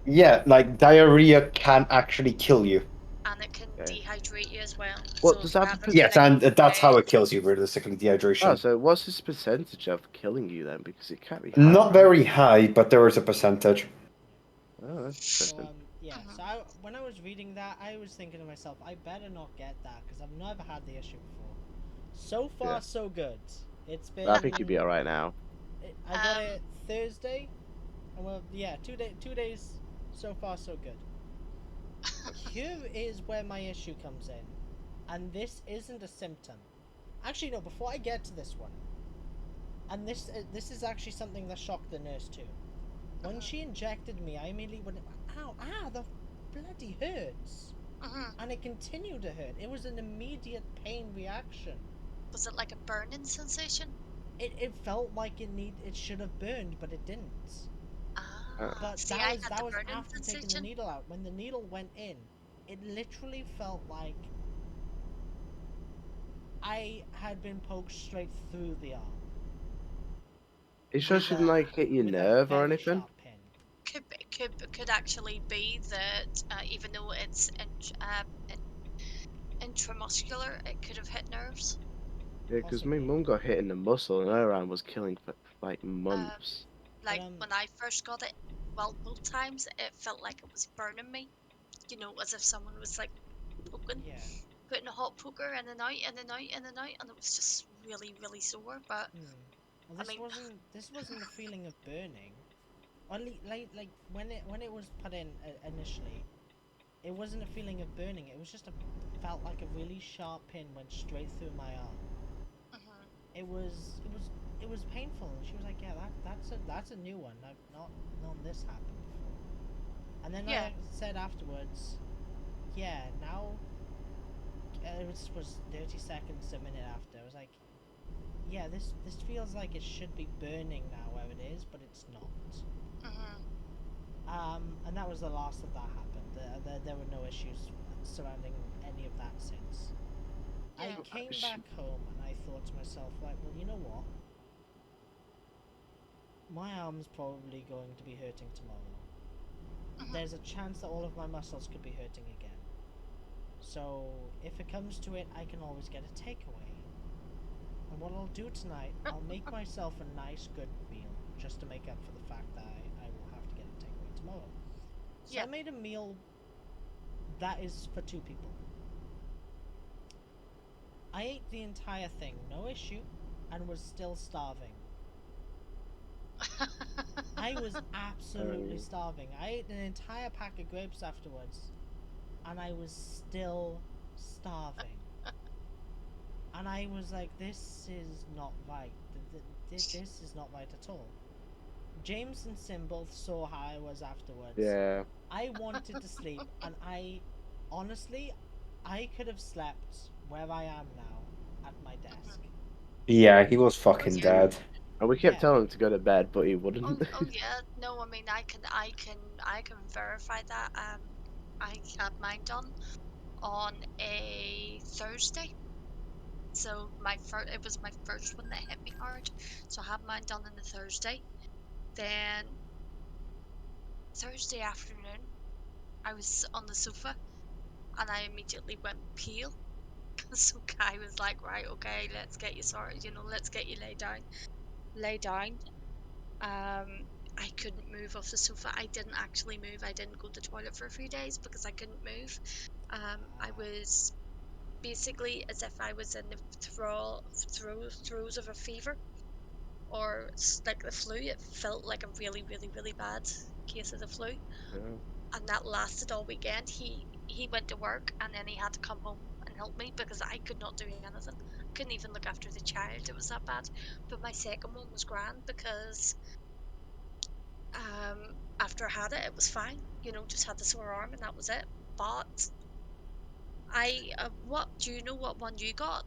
C: Yeah, like diarrhea can actually kill you.
D: And it can
B: Okay.
D: dehydrate you as well.
B: What
D: So
B: does
D: if you
B: that
D: have a
B: happen?
C: Yes,
D: feeling
C: and that's how
D: red,
C: it kills you, realistically, dehydration.
B: Oh, so what's this percentage of killing you then? Because it can't be high.
C: Not very high, but there is a percentage.
B: Oh, that's
A: So
B: interesting.
A: yeah. So when I was reading that, I was thinking to myself, I better not get that because I've never had the issue before. So far,
B: Yeah.
A: so good. It's been.
B: I think you'd be alright now.
A: I got it Thursday, and well, yeah, 2 days. So far, so good. Here is where my issue comes in, and this isn't a symptom. Actually, no. Before I get to this one, and this is actually something that shocked the nurse too. When she injected me, I immediately went, ow, the bloody hurts. And it continued to hurt. It was an immediate pain reaction.
D: Was it like a burning sensation?
A: It felt like it should have burned, but it didn't. But
D: See,
A: that
D: I had
A: was
D: the burning
A: after taking the
D: sensation.
A: needle out. When the needle went in, it literally felt like I had been poked straight through the arm.
B: It sure shouldn't like hit your
A: With a
B: nerve or
A: very
B: anything.
A: sharp pin.
D: Could actually be that even though it's intramuscular, it could have hit nerves.
B: Yeah, because my
A: Possibly.
B: mum got hit in the muscle and her arm was killing for like months.
D: Like
A: But,
D: when I first got it, well, both times it felt like it was burning me. You know, as if someone was like poking,
A: yeah.
D: putting a hot poker in and out, in and out, in and out, and it was just really, really sore. But
A: Well,
D: I mean,
A: this wasn't a feeling of burning. Only like when it was put in initially, it wasn't a feeling of burning. It was just felt like a really sharp pin went straight through my arm. It was painful. And she was like, yeah, that's a new one. I've not known this happen before. And then
D: Yeah.
A: I said afterwards, yeah, now it was 30 seconds to a minute after. I was like, yeah, this feels like it should be burning now where it is, but it's not. And that was the last of that happened. There were no issues surrounding any of that since.
D: Yeah.
A: I came back home and I thought to myself, right, well, you know what? My arm's probably going to be hurting tomorrow. There's a chance that all of my muscles could be hurting again. So, if it comes to it, I can always get a takeaway. And what I'll do tonight, I'll make myself a nice, good meal, just to make up for the fact that I will have to get a takeaway tomorrow. So I made a meal that is for 2 people. I ate the entire thing, no issue, and was still starving. I was absolutely starving. I ate an entire pack of grapes afterwards, and I was still starving. And I was like, this is not right. This is not right at all. James and Sim both saw how I was afterwards.
B: Yeah.
A: I wanted to sleep, and honestly, I could have slept where I am now, at my desk.
C: Yeah, he was fucking
D: Yeah.
C: dead.
B: And we kept
A: Yeah.
B: telling him to go to bed, but he
D: Oh,
B: wouldn't.
D: oh yeah. No, I mean, I can verify that. I had mine done on a Thursday. So it was my first one that hit me hard. So I had mine done on the Thursday. Then Thursday afternoon, I was on the sofa and I immediately went pale. So Kai was like, right, okay, let's get you sorted, let's get you laid down. Lay down. I couldn't move off the sofa. I didn't actually move. I didn't go to the toilet for a few days because I couldn't move. I was basically as if I was in the throes of a fever or like the flu. It felt like a really, really, really bad case of the flu,
B: Yeah.
D: and that lasted all weekend. He went to work and then he had to come home and help me because I could not do anything. Couldn't even look after the child. It was that bad. But my second one was grand because after I had it, it was fine. Just had the sore arm and that was it. But what do you know? What one you got?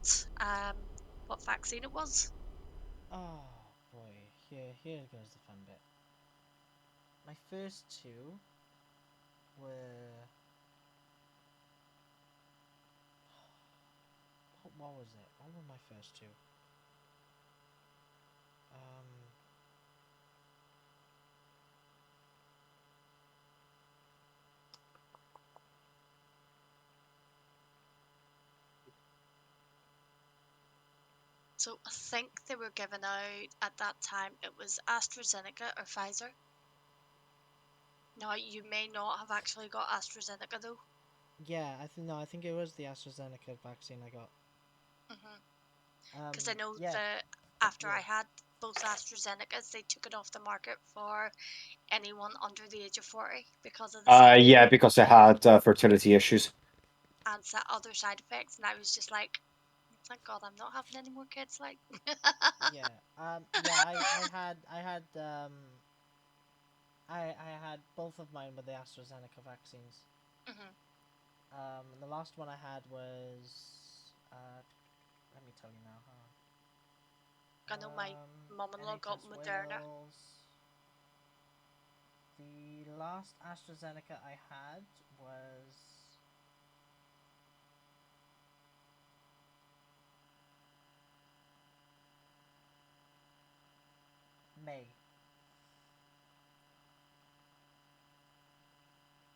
D: What vaccine it was?
A: Oh boy, here goes the fun bit. My first two were what was it? What were my first two? Um,
D: So I think they were given out at that time. It was AstraZeneca or Pfizer. Now you may not have actually got AstraZeneca though.
A: yeah, I think it was the AstraZeneca vaccine I got.
D: Because I know
A: Yeah,
D: that after
A: yeah,
D: I had both AstraZenecas, they took it off the market for anyone under the age of 40 because of the side
C: Yeah, because I had fertility issues.
D: and other side effects, and I was just like, thank God I'm not having any more kids. Like,
A: yeah. Yeah. I had both of mine with the AstraZeneca vaccines.
D: Mhm.
A: The last one I had was let me tell you now.
D: I know my mum-in-law got
A: NHS
D: Moderna.
A: Wales. The last AstraZeneca I had was May.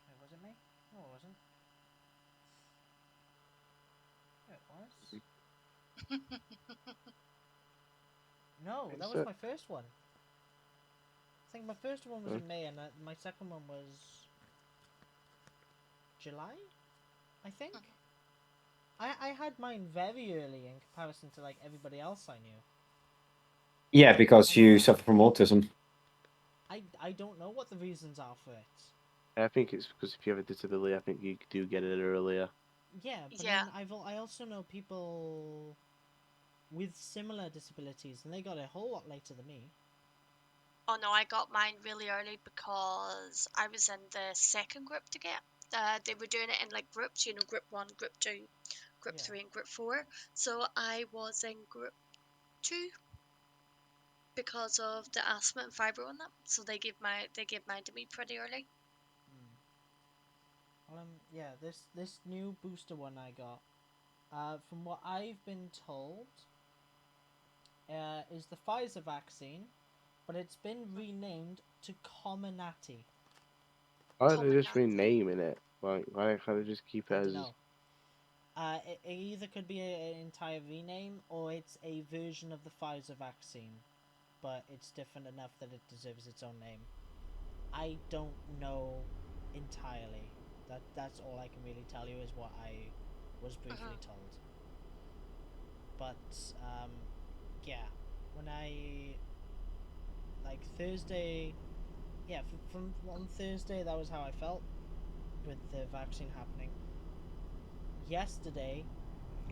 A: Wait, was it May? No, it wasn't. Yeah, it was. No, that was
B: So,
A: my first one. I think my first one was in May, and my second one was July. I think. I had mine very early in comparison to like everybody else I knew.
C: Yeah, because
A: And
C: you suffer from autism.
A: I don't know what the reasons are for it.
B: I think it's because if you have a disability, I think you do get it earlier.
A: Yeah, but
D: Yeah.
A: then I also know people with similar disabilities, and they got it a whole lot later than me.
D: Oh no, I got mine really early because I was in the second group to get. They were doing it in like groups, group 1, group 2, group
A: Yeah.
D: 3, and group 4. So I was in group 2 because of the asthma and fibro and that. So they gave mine to me pretty early.
A: Mm. Well, yeah, this new booster one I got, from what I've been told, is the Pfizer vaccine, but it's been renamed to Comirnaty.
B: Why are they
D: Common
B: just
D: Nazi.
B: renaming it? Like, why can't they just keep it
A: I don't
B: as?
A: know. It either could be an entire rename or it's a version of the Pfizer vaccine, but it's different enough that it deserves its own name. I don't know entirely. That's all I can really tell you is what I was briefly told. But yeah, when I like Thursday, yeah, from on Thursday that was how I felt with the vaccine happening. Yesterday,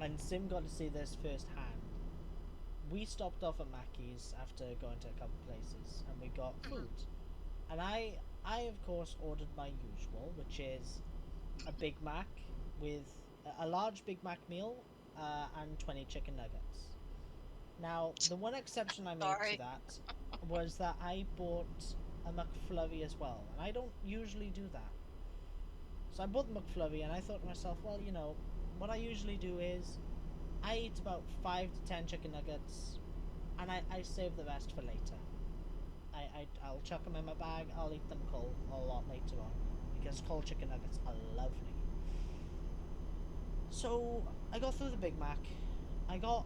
A: and Sim got to see this firsthand. We stopped off at Mackey's after going to a couple places, and we got food. And I of course ordered my usual, which is a Big Mac with a large Big Mac meal and 20 chicken nuggets. Now, the one exception I made to
D: Sorry.
A: that was that I bought a McFlurry as well, and I don't usually do that. So I bought the McFlurry, and I thought to myself, well, what I usually do is I eat about 5 to 10 chicken nuggets, and I save the rest for later. I'll chuck them in my bag. I'll eat them cold a lot later on because cold chicken nuggets are lovely. So I got through the Big Mac. I got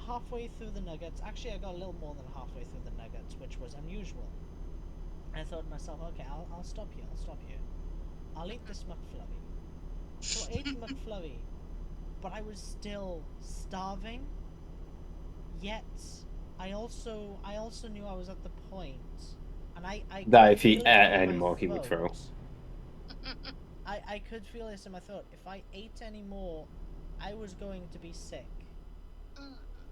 A: halfway through the nuggets. Actually, I got a little more than halfway through the nuggets, which was unusual. I thought to myself, okay, I'll stop here. I'll eat this McFlurry. So I ate the McFlurry, but I was still starving. Yet I also knew I was at the point, and I
C: That
A: could
C: if he
A: feel
C: ate
A: it in
C: any
A: my
C: more, he would throw.
A: throat. I could feel this in my throat. If I ate any more, I was going to be sick.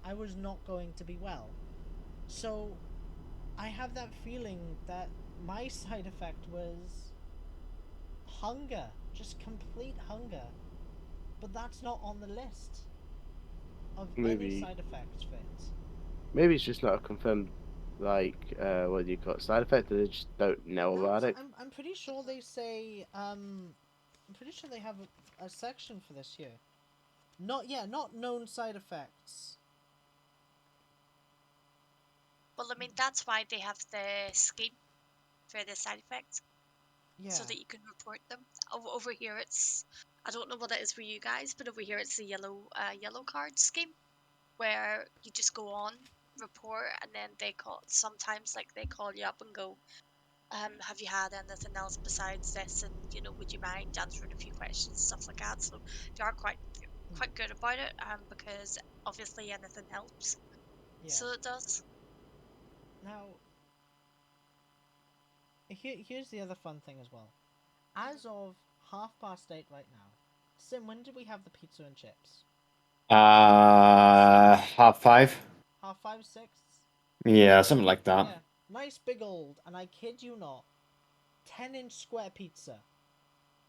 A: I was not going to be well. So I have that feeling that my side effect was hunger, just complete hunger. But that's not on the list of any
B: Maybe
A: side effects for it.
B: maybe it's just not a confirmed like what do you call it, side effect. They just don't know
A: No,
B: about it.
A: I'm pretty sure they say I'm pretty sure they have a section for this here. Not known side effects.
D: Well, I mean, that's why they have the scheme for the side effects,
A: Yeah.
D: so that you can report them. Over here, it's, I don't know what it is for you guys, but over here it's the yellow card scheme, where you just go on, report, and then sometimes like they call you up and go, have you had anything else besides this, and would you mind answering a few questions, stuff like that. So they are quite good about it, because obviously anything helps.
A: Yeah.
D: So it does.
A: Now, here's the other fun thing as well. As of 8:30 right now, Sim, when did we have the pizza and chips?
C: 5:30.
A: 5:30, 6?
C: Yeah, something like that.
A: Yeah. Nice big old, and I kid you not, 10-inch square pizza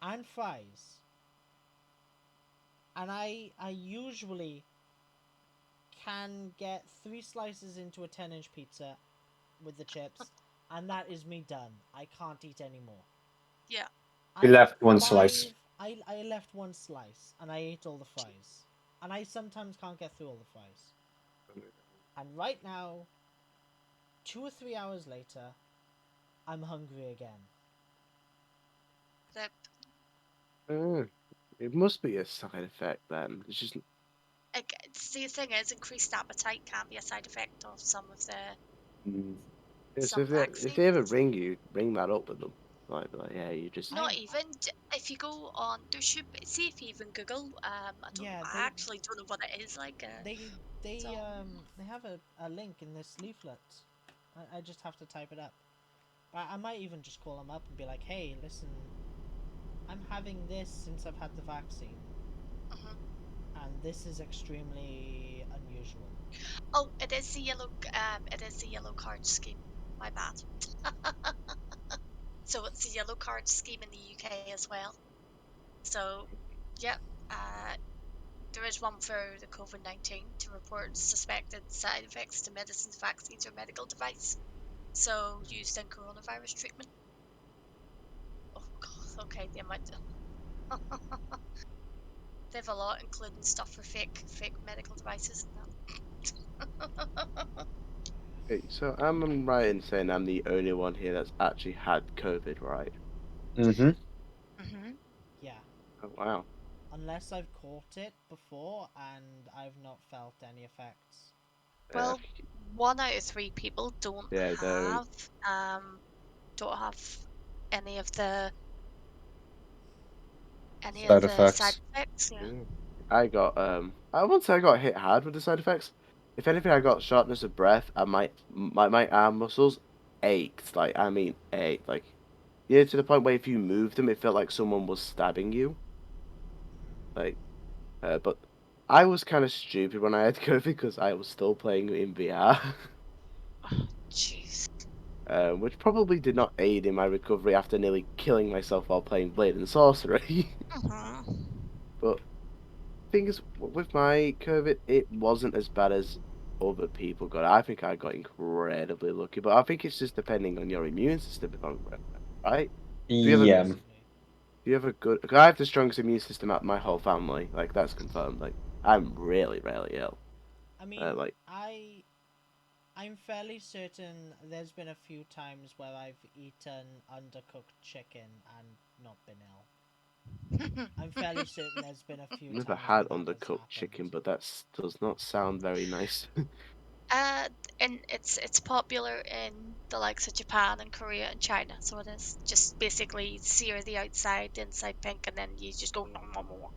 A: and fries. And I usually can get 3 slices into a 10-inch pizza with the chips, and that is me done. I can't eat anymore.
D: Yeah.
C: You left one slice.
A: I left one slice, and I ate all the fries. And I sometimes can't get through all the fries. And right now, 2 or 3 hours later, I'm hungry again.
B: It must be a side effect then. It's just
D: The thing is, increased appetite can be a side effect of some of the
B: so
D: some
B: if they ever
D: vaccines.
B: ring you, bring that up with them. Like yeah, you just
D: Not even if you go on, there should be, see if you even Google. I actually don't know what it is like.
A: They have a link in this leaflet. I just have to type it up. I might even just call them up and be like, hey, listen, I'm having this since I've had the vaccine. And this is extremely unusual.
D: Oh, it is the yellow card scheme. My bad. So it's the yellow card scheme in the UK as well. So, yeah, there is one for the COVID-19 to report suspected side effects to medicines, vaccines, or medical device. So used in coronavirus treatment. Oh God. Okay, the amount. They have a lot, including stuff for fake medical devices and that.
B: okay, so I'm right in saying I'm the only one here that's actually had COVID, right?
C: Mm-hmm.
A: Yeah.
B: Oh wow.
A: Unless I've caught it before and I've not felt any effects.
B: Yeah,
D: Well, 1 out of 3 people don't
B: yeah,
D: have don't have any of the
C: Side
D: side
C: effects.
D: effects. Yeah.
B: yeah. I won't say I got hit hard with the side effects. If anything, I got shortness of breath, and my arm muscles ached. Like, I mean, ached. Like, yeah, to the point where if you moved them, it felt like someone was stabbing you. Like, but I was kind of stupid when I had COVID because I was still playing in VR,
D: Jeez.
B: which probably did not aid in my recovery after nearly killing myself while playing Blade and Sorcery.
D: Mhm.
B: But thing is, with my COVID, it wasn't as bad as other people got. I think I got incredibly lucky, but I think it's just depending on your immune system, if I'm right. If you have a,
C: Yeah.
A: Possibly.
B: if you have a good, cause I have the strongest immune system out of my whole family. Like that's confirmed. Like I'm really rarely ill.
A: I mean,
B: Like
A: I'm fairly certain there's been a few times where I've eaten undercooked chicken and not been ill. I'm fairly certain there's been a few
B: never
A: times
B: had
A: where that has
B: undercooked chicken,
A: happened.
B: but that does not sound very nice.
D: Uh, and it's popular in the likes of Japan and Korea and China. So it is just basically sear the outside, the inside pink, and then you just go nom nom nom.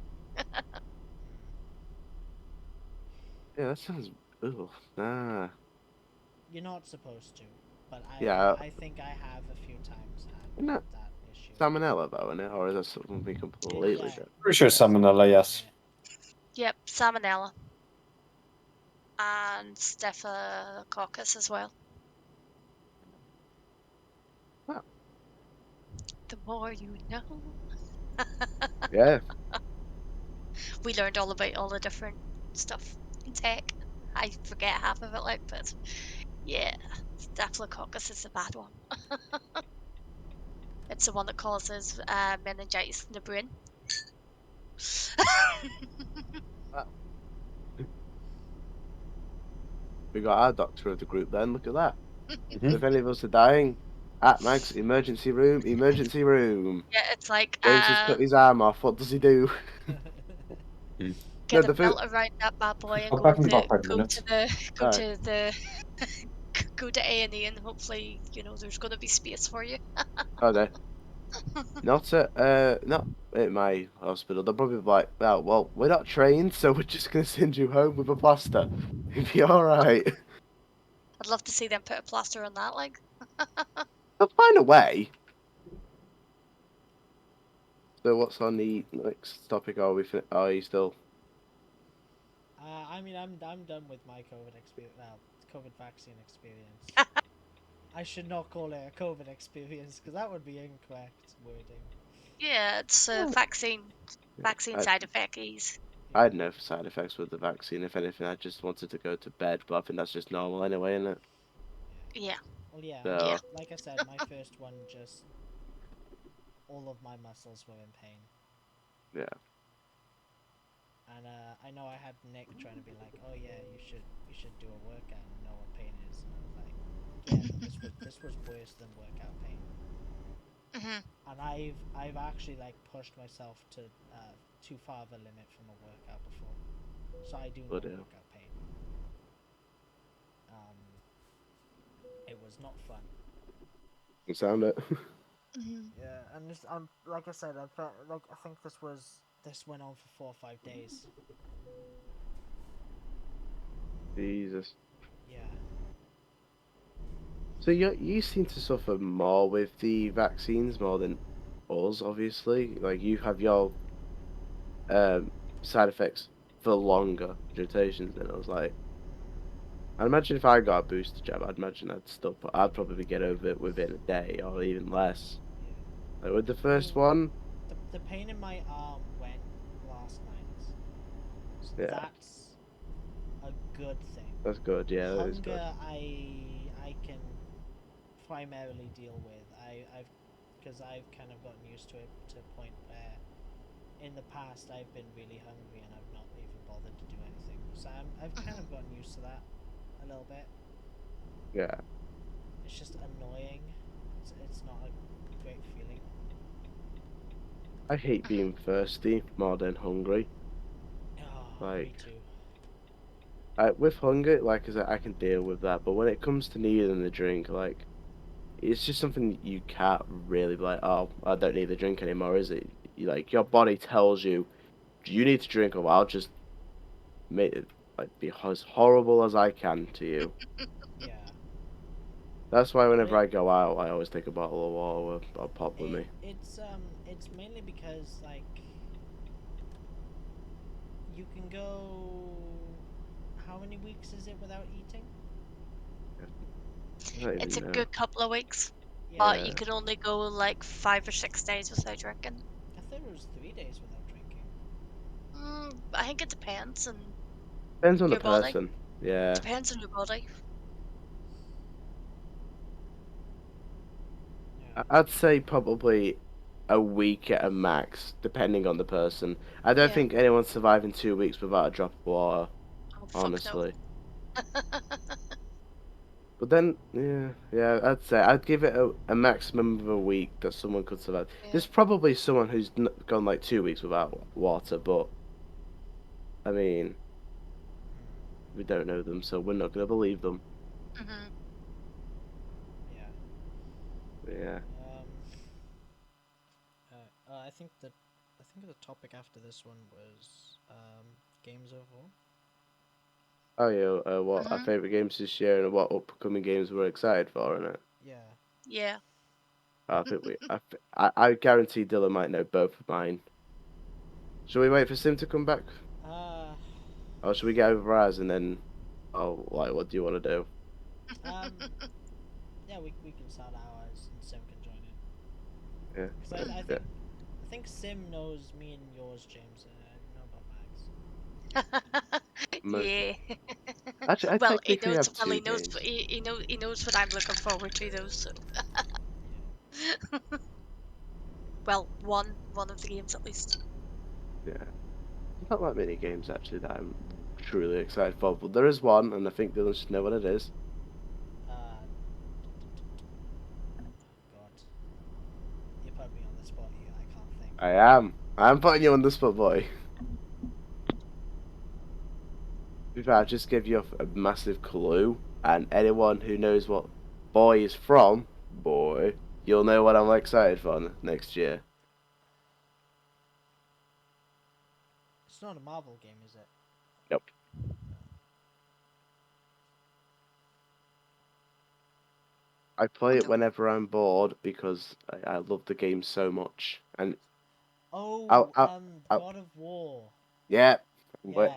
B: Yeah, that sounds. Ugh, nah.
A: You're not supposed to, but
B: Yeah,
A: I think I have a few times
B: isn't
A: had
B: that
A: that issue.
B: salmonella though, isn't it? Or is that something completely
A: Yeah,
B: different?
C: Pretty sure
A: yeah, something
C: salmonella,
A: like
C: yes.
A: that,
D: Yep, salmonella and staphylococcus as well.
B: Wow.
D: The more you know.
B: Yeah.
D: We learned all about all the different stuff in tech. I forget half of it, like, but yeah, staphylococcus is the bad one. It's the one that causes meningitis in the brain.
B: Wow. We got our doctor of the group then. Look at that. So
C: Mhm.
B: if any of us are dying, at Max, emergency room, emergency room.
D: Yeah, it's like
B: James has cut his arm off. What does he do?
A: yeah.
B: No,
D: get a
B: the
D: belt
B: first.
D: around that bad boy and
C: I'll back in about 5
D: go to
C: minutes.
D: the go
B: Alright.
D: to the go to A&E and hopefully there's going to be space for you.
B: Okay. Not at my hospital. They'll probably be like, oh, well, we're not trained, so we're just gonna send you home with a plaster. You'll be alright.
D: I'd love to see them put a plaster on that, like.
B: They'll find a way. So what's on the next topic? Are you still?
A: I mean, I'm done with my COVID experience. Well, COVID vaccine experience. I should not call it a COVID experience because that would be incorrect wording.
D: Yeah, it's a
B: Oh.
D: vaccine
B: I,
D: side effects.
B: I had no side effects with the vaccine. If anything, I just wanted to go to bed, but I think that's just normal anyway, isn't it?
D: Yeah,
A: Well, yeah,
D: yeah.
B: So,
A: like I said, my first one just all of my muscles were in pain,
B: yeah.
A: and I know I had Nick trying to be like, "Oh yeah, you should do a workout and know what pain is," and I was like, "Yeah, but this was worse than workout pain."
D: Hmm.
A: And I've actually like pushed myself to too far of a limit from a workout before, so I do know
B: But
A: workout pain. Um, it was not fun.
B: you sound it.
D: Hmm.
A: Yeah, and this, like I said, I think this went on for 4 or 5 days.
B: Jesus.
A: Yeah.
B: So you seem to suffer more with the vaccines more than us, obviously. Like you have your um side effects for longer durations than us. Like I'd imagine if I got a booster jab, I'd imagine I'd probably get over it within a day or even less.
A: Yeah.
B: Like with the
A: I mean,
B: first one,
A: the pain in my arm went last night, so
B: yeah,
A: that's a good thing.
B: that's good. Yeah, that is good.
A: Hunger, I can primarily deal with. I've because I've kind of gotten used to it to a point where in the past I've been really hungry and I've not even bothered to do anything. So I've kind of gotten used to that a little bit.
B: Yeah,
A: It's just annoying. It's not a great feeling.
B: I hate being thirsty more than hungry.
A: Oh, me
B: Like
A: too.
B: with hunger, like I said, I can deal with that. But when it comes to needing the drink, like it's just something you can't really be like, oh, I don't need the drink anymore, is it? Like your body tells you you need to drink, or I'll just make it like be as horrible as I can to you.
A: Yeah.
B: That's why whenever
A: it-
B: I go out, I always take a bottle of water or pop with me.
A: It's mainly because like you can go. How many weeks is it without eating?
B: I don't
D: It's a
B: even know.
D: good couple of weeks,
A: Yeah.
D: but
B: Yeah.
D: you can only go like 5 or 6 days without drinking.
A: I thought it was 3 days without drinking.
D: I think it depends on
B: Depends on the
D: your body.
B: person. Yeah.
D: Depends on your body.
A: Yeah.
B: I'd say probably a week at a max, depending on the person. I don't
D: Yeah.
B: think anyone's surviving 2 weeks without a drop of water,
D: Oh, fuck
B: honestly.
D: no.
B: But then, yeah, I'd say I'd give it a maximum of a week that someone could survive.
D: Yeah.
B: There's probably someone who's gone like 2 weeks without water, but I mean, we don't know them, so we're not gonna believe them.
D: Mhm.
A: Yeah.
B: Yeah.
A: I think the topic after this one was games overall.
B: Oh yeah. What our
D: Mhm.
B: favorite games this year and what upcoming games we're excited for, innit?
A: Yeah.
D: Yeah.
B: I think I guarantee Dylan might know both of mine. Shall we wait for Sim to come back?
A: Uh,
B: Or should we get over ours and then, oh, like, what do you want to do?
A: yeah, we can start ours and Sim can join in.
B: Yeah.
A: Because I
B: yeah.
A: think Sim knows me and yours, James, and I know about Max.
B: Most-
D: Yeah.
B: Actually, I
D: Well, he
B: technically
D: knows.
B: have
D: Well,
B: two
D: he knows.
B: games.
D: He knows what I'm looking forward to, though. So,
A: Yeah.
D: well, one of the games at least.
B: Yeah. There's not that many games actually that I'm truly excited for, but there is one, and I think Dylan should know what it is.
A: God, you put me on the spot here. I can't think.
B: I am. I'm putting you on the spot, boy. To be fair, I'll just give you a massive clue, and anyone who knows what boy is from, boy, you'll know what I'm excited for next year.
A: It's not a Marvel game, is it?
B: Yep. I play it
D: No.
B: whenever I'm bored because I love the game so much. And
A: Oh,
B: I'll
A: God of War.
B: yeah,
A: Yeah.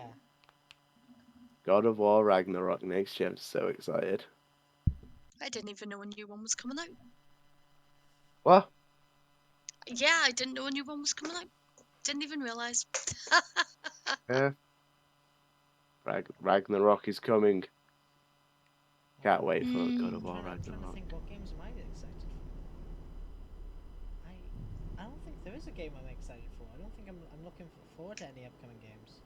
B: God of War Ragnarok next year. I'm so excited.
D: I didn't even know a new one was coming out.
B: What?
D: Yeah, I didn't know a new one was coming out. Didn't even realize.
B: Yeah. Ragnarok is coming. Can't wait for God of War
A: I'm trying to
B: Ragnarok.
A: think what games am I excited for. I don't think there is a game I'm excited for. I don't think I'm looking forward to any upcoming games.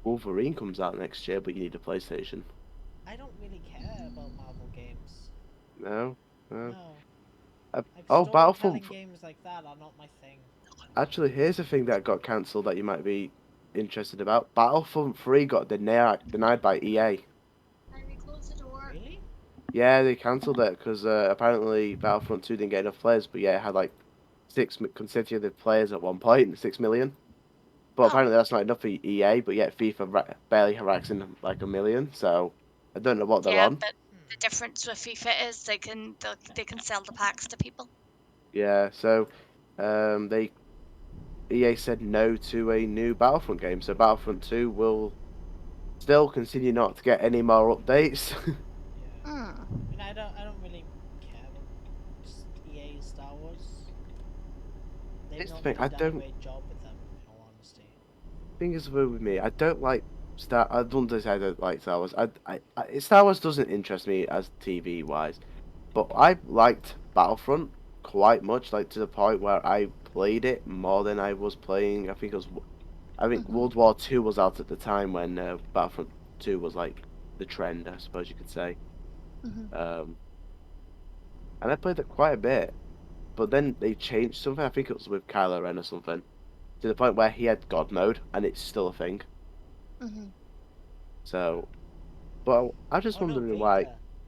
B: Wolverine comes out next year, but you need a PlayStation.
A: I don't really care about Marvel games.
B: No? No.
A: No. Like
B: Oh,
A: storytelling
B: Battlefront.
A: games like that are not my thing.
B: Actually, here's a thing that got cancelled that you might be interested about. Battlefront 3 got denied by EA.
D: Can we close the door?
A: Really?
B: Yeah, they cancelled it because apparently Battlefront 2 didn't get enough players, but yeah, it had like consecutive players at one point, 6 million. But
D: Oh.
B: apparently that's not enough for EA, but yet FIFA barely racks in like 1 million, so I don't know what they're
D: Yeah,
B: on.
D: but the difference with FIFA is they can sell the packs to people.
B: Yeah, so EA said no to a new Battlefront game, so Battlefront 2 will still continue not to get any more updates.
A: Yeah. And I don't really care about EA's Star Wars. They've
B: Here's the
A: not
B: thing,
A: really
B: I
A: done a
B: don't
A: great job with them, in all honesty.
B: thing is with me, I don't like I don't say I don't like Star Wars. Star Wars doesn't interest me as TV wise, but I liked Battlefront quite much, like to the point where I played it more than I was playing. I think World War Two was out at the time when Battlefront 2 was like the trend, I suppose you could say. Um, and I played it quite a bit, but then they changed something. I think it was with Kylo Ren or something, to the point where he had God mode, and it's still a thing. So, but I'm just
A: Oh no,
B: wondering
A: Vader.
B: why.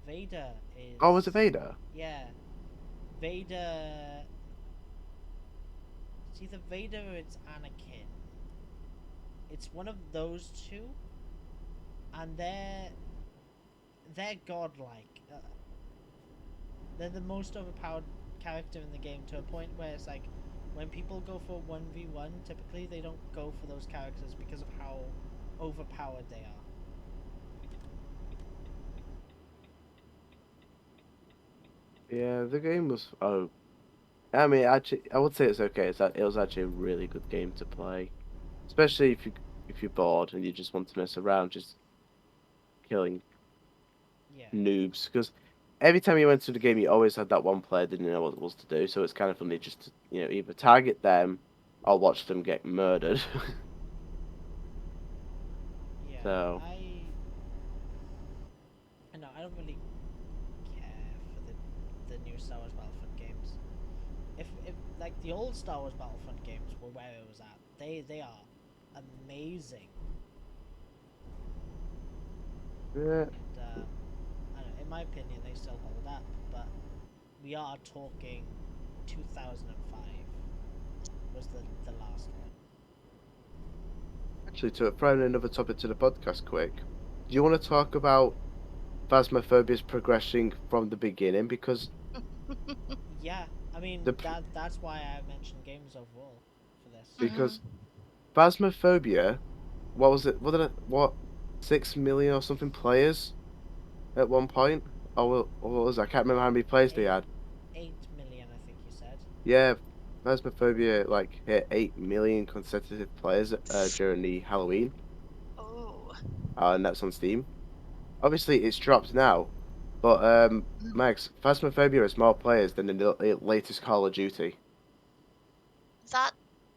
A: Vader is.
B: Oh, was it Vader?
A: Yeah. Vader. It's either Vader or it's Anakin. It's one of those two, and they're godlike. They're the most overpowered character in the game, to a point where it's like, when people go for 1v1, typically they don't go for those characters because of how overpowered they are.
B: Yeah, the game was. Oh, I mean, actually, I would say it's okay. It was actually a really good game to play, especially if you're bored and you just want to mess around, just killing
A: Yeah.
B: noobs. Because every time you went to the game, you always had that one player that didn't know what it was to do. So it's kind of funny just to either target them or watch them get murdered.
A: Yeah.
B: So
A: I know, I don't really care for the new Star Wars Battlefront games. If like the old Star Wars Battlefront games were where it was at, they are amazing.
B: yeah,
A: And I don't know, in my opinion, they still hold up. But we are talking 2005 was the last one.
B: actually, to throw in another topic to the podcast, quick. Do you want to talk about Phasmophobia's progressing from the beginning? Because
A: Yeah, I mean
B: the
A: that's why I mentioned games overall for this.
B: because Phasmophobia, what was it? What 6 million or something players at one point? Or what was it? I can't remember how many players they
A: Eight
B: had.
A: 8 million, I think you said.
B: Yeah, Phasmophobia like hit 8 million consecutive players during the Halloween,
D: Oh.
B: and that's on Steam. Obviously, it's dropped now, but Max, Phasmophobia has more players than the latest Call of Duty.
D: That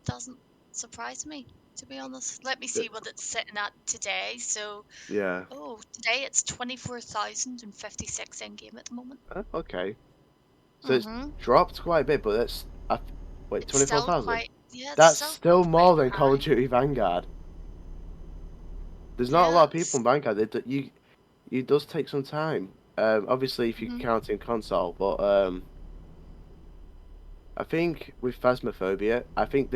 D: doesn't surprise me, to be honest. Let me see what it's sitting at today. So,
B: Yeah.
D: today it's 24,056 in game at the moment.
B: Okay. So it's
D: Mm-hmm.
B: dropped quite a bit, but wait,
D: It's
B: 24,000.
D: it's
B: That's
D: still
B: still
D: quite
B: more than Call of
D: high.
B: Duty Vanguard. There's not a
D: Yeah.
B: lot of people in Vanguard. It does take some time. Obviously, if you're
D: Mhm.
B: counting console, but I think with Phasmophobia, I think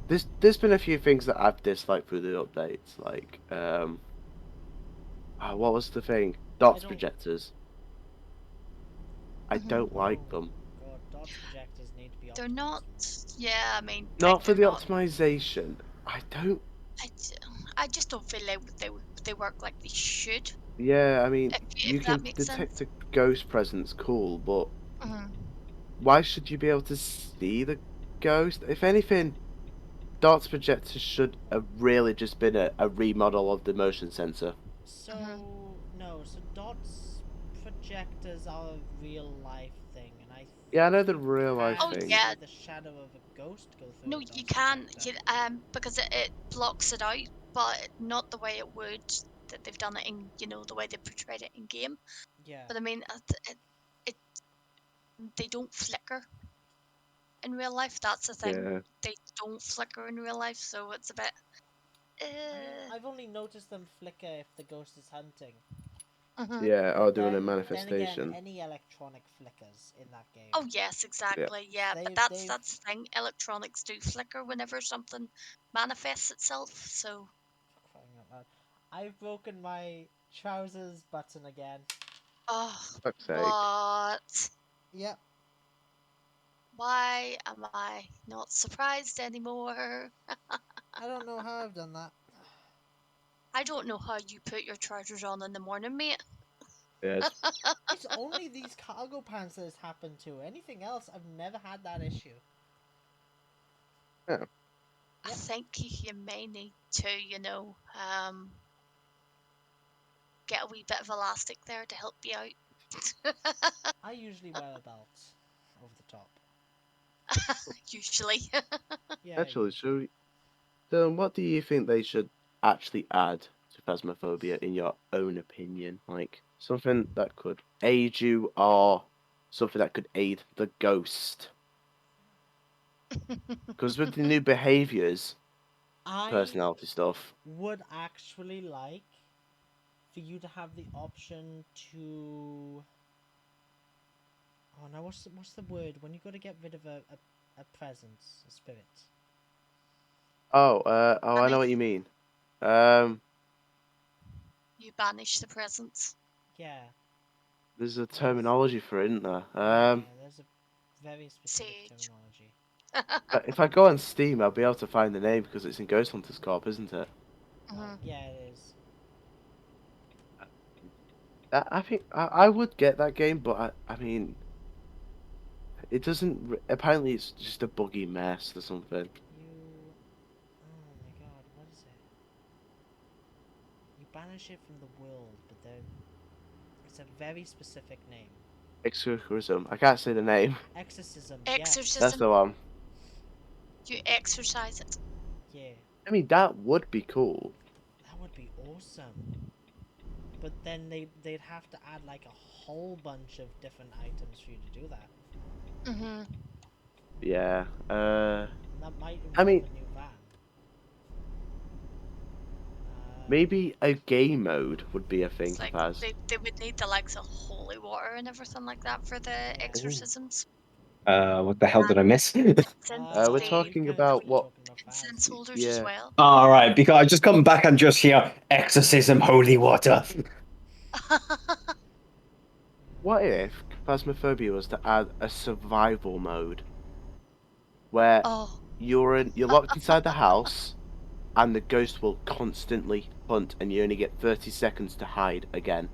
B: there's been a few things that I've disliked through the updates, like what was the thing?
A: I
B: Dots
A: don't.
B: projectors. I
D: Mhm.
B: don't
A: Oh
B: like them.
A: god, dots projectors need to be
D: They're not.
A: optimized more.
D: Yeah, I mean,
B: Not for
D: they're
B: the
D: not.
B: optimization. I don't.
D: I, j- I just don't feel like they work like they should.
B: Yeah, I mean, you
D: If that
B: can
D: makes
B: detect
D: sense.
B: a ghost presence, cool, but
D: Mhm.
B: why should you be able to see the ghost? If anything, Dots projectors should have really just been a remodel of the motion sensor.
D: Mhm.
A: So no, so dots projectors are a real life thing, and I
B: Yeah, I
A: think
B: know the
A: you
B: real life
D: Oh
A: can
B: thing.
D: yeah.
A: see the shadow of a ghost go through
D: No,
A: a
D: you
A: dots
D: can.
A: projector.
D: Because it blocks it out, but not the way it would that they've done it in the way they portrayed it in game.
A: Yeah.
D: But I mean, it they don't flicker in real life. That's the thing.
B: Yeah,
D: They don't flicker in real life, so it's a bit.
A: I mean,
D: Uh,
A: I've only noticed them flicker if the ghost is hunting.
D: mhm.
B: yeah, or
A: But
B: doing a
A: then again,
B: manifestation.
A: any electronic flickers in that game.
D: Oh yes,
B: Yeah,
D: exactly. Yeah, but
A: They've
D: that's the thing. Electronics do flicker whenever something manifests itself. So,
A: for crying out loud. I've broken my trousers button again.
D: oh,
B: fuck's sake.
D: what?
A: Yep.
D: Why am I not surprised anymore?
A: I don't know how I've done that.
D: I don't know how you put your trousers on in the morning, mate.
B: Yes.
A: It's only these cargo pants that it's happened to. Anything else, I've never had that issue.
B: Yeah.
D: I
A: Yep.
D: think you may need to, get a wee bit of elastic there to help you out.
A: I usually wear a belt over the top.
D: Usually.
A: Yeah,
B: Actually,
A: usually.
B: so what do you think they should actually add to Phasmophobia in your own opinion? Like something that could aid you or something that could aid the ghost? Because with the new behaviors,
A: I
B: personality stuff,
A: would actually like for you to have the option to. Oh no, what's the word when you got to get rid of a a presence, a spirit.
B: I know what you mean. Um,
D: You banish the presence.
A: Yeah.
B: there's a terminology for it, isn't there?
A: Yeah, there's a very specific
D: Sage.
A: terminology.
B: If I go on Steam, I'll be able to find the name because it's in Ghost Hunters Corp, isn't it?
D: Mhm.
A: Yeah, it is.
B: I think I would get that game, but I mean, it doesn't. Apparently, it's just a buggy mess or something.
A: You. Oh my god, what is it? You banish it from the world, but it's a very specific name.
B: Exorcism. I can't say the name.
A: Exorcism, yes.
B: That's
D: Exorcism.
B: the one.
D: You exorcise it.
A: Yeah,
B: I mean, that would be cool.
A: that would be awesome. But then they'd have to add like a whole bunch of different items for you to do that.
D: Mhm.
B: Yeah.
A: And that might
B: I
A: involve
B: mean,
A: a new van.
B: maybe a game mode would be a thing
D: It's
B: for
D: like
B: Faz.
D: they would need the likes of holy water and everything like that for the
A: Yeah.
D: exorcisms.
C: What the hell did I miss?
D: Incense
B: We're
D: they
B: talking
A: kind of
B: about
A: were
B: what?
A: talking about Faz.
D: incense holders as
B: Yeah.
D: well.
C: All right, because I just come back and just hear exorcism, holy water.
B: What if Phasmophobia was to add a survival mode where
D: Oh.
B: you're locked inside the house and the ghost will constantly hunt and you only get 30 seconds to hide again.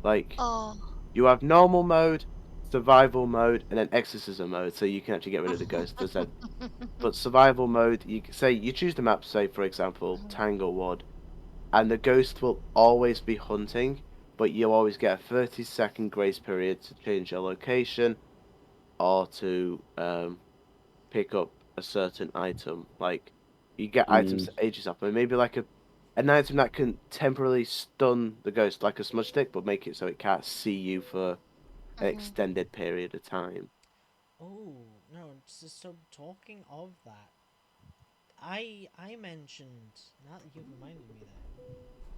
B: Like
D: Oh.
B: you have normal mode, survival mode, and then exorcism mode, so you can actually get rid of the ghost. But survival mode, you say you choose the map, say for example Tanglewood, and the ghost will always be hunting, but you'll always get a 30-second grace period to change your location or to pick up a certain item. Like you get items that ages up, and maybe like an item that can temporarily stun the ghost, like a smudge stick, but make it so it can't see you for an extended period of time.
A: Oh no! So talking of that, I mentioned, now that you've reminded me there,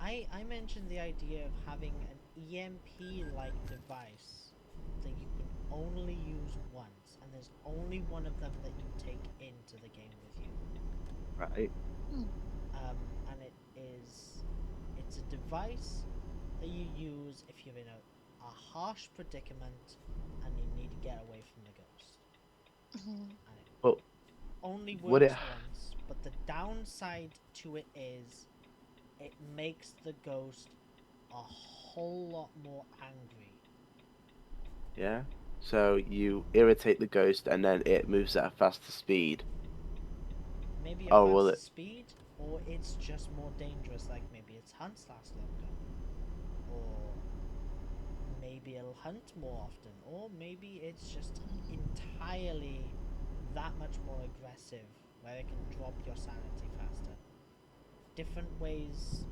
A: I mentioned the idea of having an EMP like device that you can only use once, and there's only one of them that you take into the game with you.
B: Right.
A: And it's a device that you use if you're in a harsh predicament and you need to get away from the ghost. And it
B: But
A: only
B: would it?
A: works once, but the downside to it is it makes the ghost a whole lot more angry.
B: Yeah. So you irritate the ghost, and then it moves at a faster speed.
A: Maybe a
B: Oh, will
A: faster
B: it?
A: speed, or it's just more dangerous, like maybe its hunts last longer. Or maybe it'll hunt more often, or maybe it's just entirely that much more aggressive, where it can drop your sanity faster. Different ways,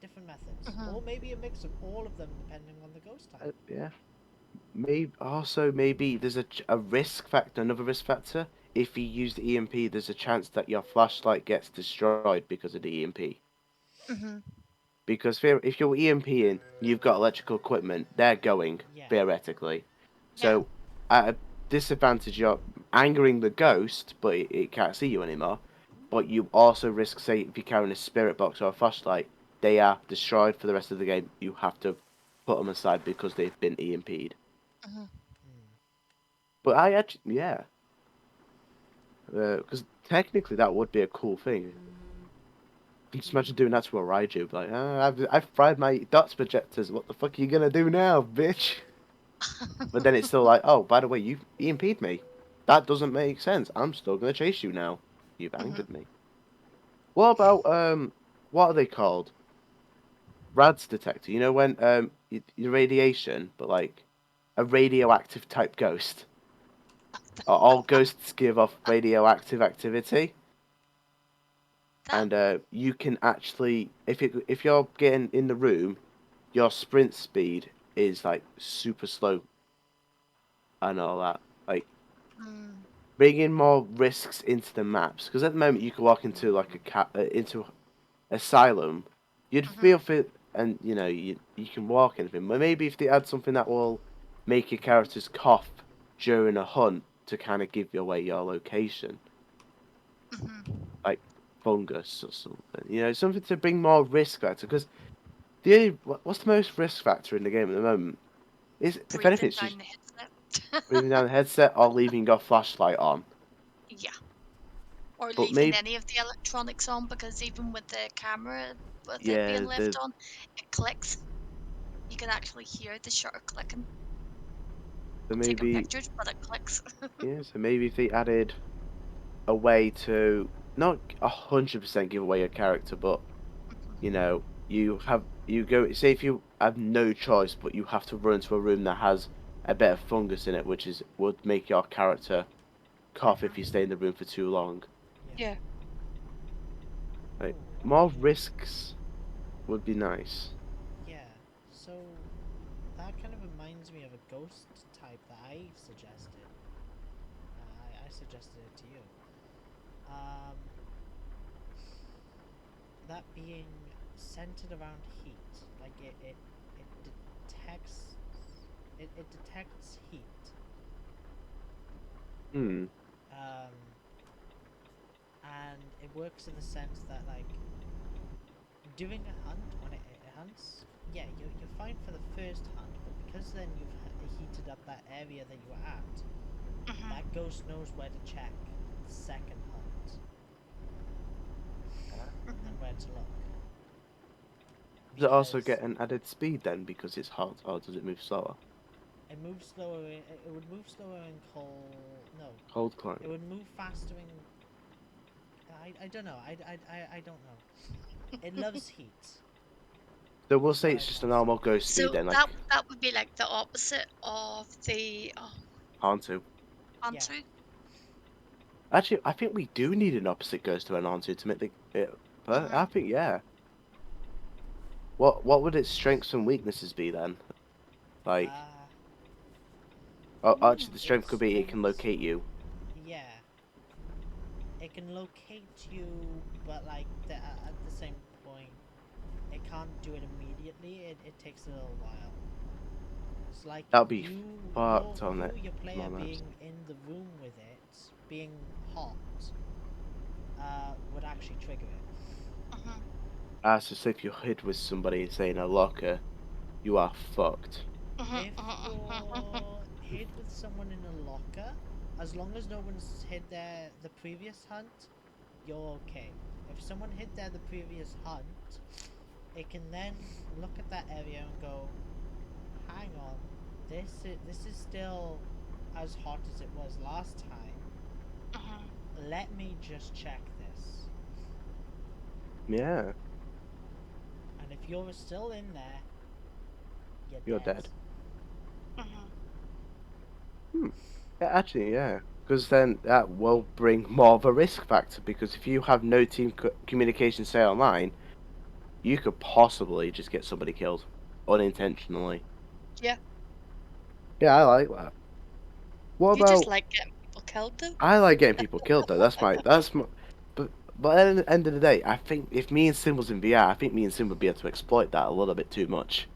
A: different methods, or maybe a mix of all of them depending on the ghost type.
B: Yeah. Maybe there's a risk factor, another risk factor. If you use the EMP, there's a chance that your flashlight gets destroyed because of the EMP. Because if you're EMPing, you've got electrical equipment, they're going,
A: Yeah.
B: theoretically.
D: Yeah.
B: So, at a disadvantage, you're angering the ghost, but it can't see you anymore. But you also risk, say, if you're carrying a spirit box or a flashlight, they are destroyed for the rest of the game. You have to put them aside because they've been EMP'd. But I actually, yeah. Because technically that would be a cool thing. Just imagine doing that to a Raiju. Like, I've fried my dots projectors. What the fuck are you gonna do now, bitch? But then it's still like, oh, by the way, you EMP'd me. That doesn't make sense. I'm still gonna chase you now. You've angered me. What about what are they called? Rad's detector. You know when your radiation, but like a radioactive type ghost. All ghosts give off radioactive activity. And you can actually, if you're getting in the room, your sprint speed is like super slow and all that. Like bringing more risks into the maps, because at the moment you can walk into like into asylum, you'd feel fit, and you know you can walk anything. But maybe if they add something that will make your characters cough during a hunt, to kind of give you away your location, like fungus or something. You know, something to bring more risk factor. Because what's the most risk factor in the game at the moment? Is if anything,
D: Breathing
B: it's just
D: down the headset.
B: breathing down the headset or leaving your flashlight on.
D: Yeah. Or
B: But
D: leaving
B: maybe
D: any of the electronics on, because even with the camera, with it
B: yeah,
D: being left on, it clicks. You can actually hear the shutter clicking.
B: so
D: I'm taking
B: maybe
D: pictures, but it clicks.
B: yeah, so maybe if they added a way to not 100% give away your character, but you know, you go say if you have no choice, but you have to run into a room that has a bit of fungus in it, which would make your character cough if you stay in the room for too long.
D: Yeah.
B: Like
A: Ooh,
B: more risks would be nice.
A: Yeah. So that kind of reminds me of a ghost type that I suggested. I suggested it to you. Um, that being centered around heat, like it detects it detects heat.
B: Hmm.
A: Um, and it works in the sense that like doing a hunt when it hunts, yeah, you're fine for the first hunt, but because then you've heated up that area that you were at, that ghost knows where to check the second hunt and where to look.
B: Does it also
A: Because
B: get an added speed then because it's hot, or does it move slower?
A: it moves slower. It would move slower in cold. No,
B: Cold
A: it
B: climate.
A: would move faster in. I don't know. I don't know. It loves heat.
B: So we'll
A: Is
B: say
A: what
B: it's
A: I
B: just a
A: want to say.
B: normal ghost speed
D: So
B: then, like
D: that would be like the opposite of the
B: Hantu.
A: Yeah.
D: Hantu.
B: Actually, I think we do need an opposite ghost to an Hantu to make but I think yeah. What would its strengths and weaknesses be then? Like,
A: Uh,
B: oh, actually, the strength
A: its
B: could be it can
A: strengths.
B: locate you.
A: Yeah. It can locate you, but like at the same point, it can't do it immediately. It takes a little while. It's like
B: That'd be fucked on
A: you
B: it.
A: your player
B: On maps.
A: being in the room with it, being hot, would actually trigger it.
B: So say if you hid with somebody, say in a locker, you are fucked.
A: If you're hid with someone in a locker, as long as no one's hid there the previous hunt, you're okay. If someone hid there the previous hunt, it can then look at that area and go, hang on, this is still as hot as it was last time. Let me just check this.
B: Yeah,
A: And if you're still in there, you're
B: you're
A: dead.
B: dead. Hmm. Yeah, actually, yeah. Because then that will bring more of a risk factor. Because if you have no team communication, say online, you could possibly just get somebody killed unintentionally.
D: Yeah.
B: Yeah, I like that. What
D: You just
B: about?
D: like getting people killed, though.
B: I like getting people killed though. That's my. But at the end of the day, I think if me and Sim was in VR, I think me and Sim would be able to exploit that a little bit too much.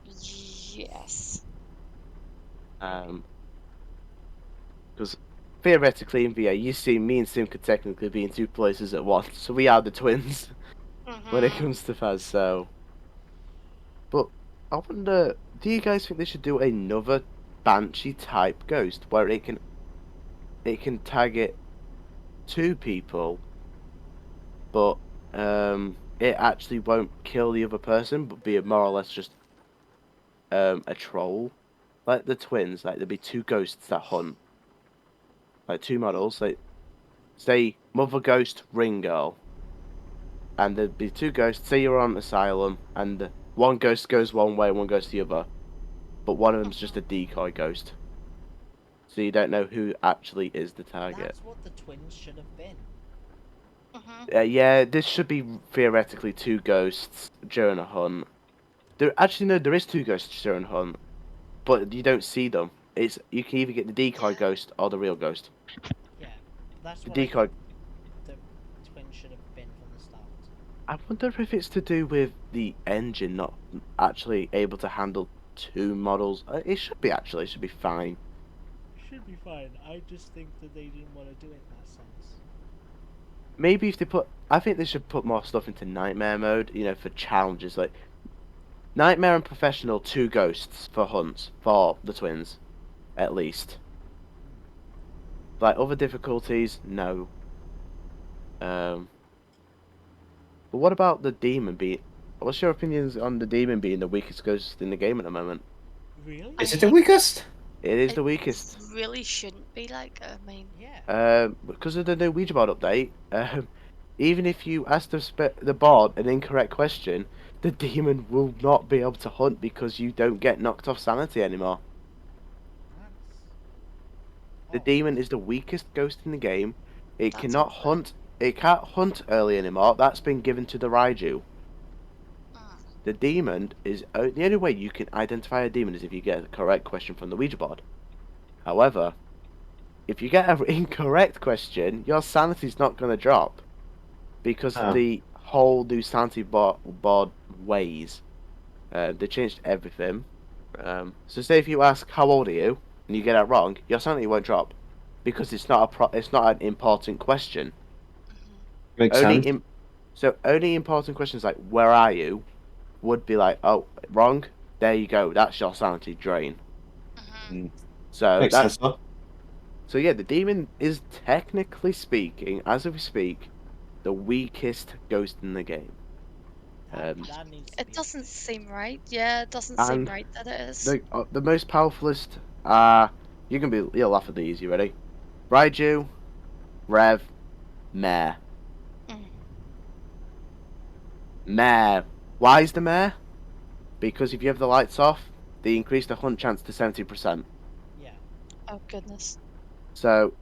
D: Yes.
B: Um, because theoretically in VR, you see me and Sim could technically be in two places at once, so we are the twins when it comes to Phas. So, but I wonder, do you guys think they should do another Banshee type ghost where it can target two people, but it actually won't kill the other person, but be more or less just a troll, like the twins. Like there'd be two ghosts that hunt, like two models. Like say Mother Ghost, Ring Girl, and there'd be two ghosts. Say you're on asylum, and one ghost goes one way, one goes the other, but one of them's just a decoy ghost, so you don't know who actually is the target.
A: That's what the twins should have been.
B: Yeah, this should be theoretically two ghosts during a hunt. There actually no, there is two ghosts during a hunt, but you don't see them. It's you can either get the decoy
D: Yeah.
B: ghost or the real ghost.
A: Yeah, that's
B: The
A: what I think
B: decoy.
A: the twins should have been from the start.
B: I wonder if it's to do with the engine not actually able to handle two models. It should be actually. It should be fine.
A: should be fine. I just think that they didn't want to do it in that sense.
B: Maybe if they put, I think they should put more stuff into nightmare mode. You know, for challenges like nightmare and professional, 2 ghosts for hunts for the twins, at least. Like other difficulties, no. But what about the demon being? What's your opinions on the demon being the weakest ghost in the game at the moment?
A: Really?
C: Is it the weakest?
B: It is
D: It
B: the weakest.
D: really shouldn't be like. I mean,
A: Yeah.
B: Because of the new Ouija board update. Even if you ask the board an incorrect question, the demon will not be able to hunt because you don't get knocked off sanity anymore.
A: That's.
B: The
A: odd.
B: demon is the weakest ghost in the game. It
D: That's
B: cannot
D: odd.
B: hunt. It can't hunt early anymore. That's been given to the Raiju.
D: mm,
B: The demon is the only way you can identify a demon is if you get the correct question from the Ouija board. However, if you get an incorrect question, your sanity's not going to drop because of
C: Oh.
B: the whole new sanity board ways. They changed everything. So say if you ask how old are you and you get it wrong, your sanity won't drop because it's not it's not an important question.
C: Makes sense.
B: Only important questions like where are you would be like, oh, wrong. There you go. That's your sanity drain.
C: Mm.
B: So
C: Makes sense, though.
B: So yeah, the demon is technically speaking, as we speak, the weakest ghost in the game.
A: That needs to
D: It
A: be
D: doesn't
A: updated.
D: seem right. Yeah, it doesn't seem
B: And
D: right that it is.
B: the most powerfulest are you'll laugh at these. You ready? Raiju, Rev, Mare.
D: Mm.
B: Mare. Why is the Mare? Because if you have the lights off, they increase the hunt chance to 70%.
A: Yeah.
D: Oh goodness.
B: So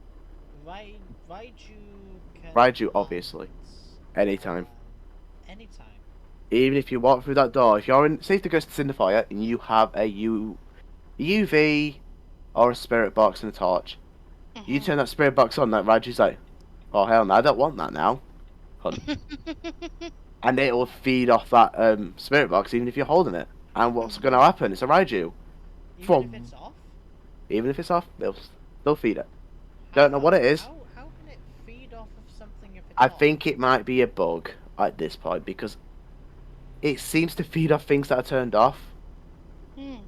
A: Raiju can
B: Raiju,
A: hunt,
B: obviously, anytime.
A: Anytime.
B: Even if you walk through that door, if you're in, say if the ghost is in the fire and you have a UV or a spirit box and a torch, you turn that spirit box on, that Raju's like, oh hell no, I don't want that now. Hunt. And it'll feed off that spirit box even if you're holding it. And what's going to happen? It's a Raiju.
A: Even if it's off?
B: Even if it's off, they'll feed it. Don't know what it is.
A: How can it feed off of something if it's
B: I
A: off?
B: think it might be a bug at this point because it seems to feed off things that are turned off.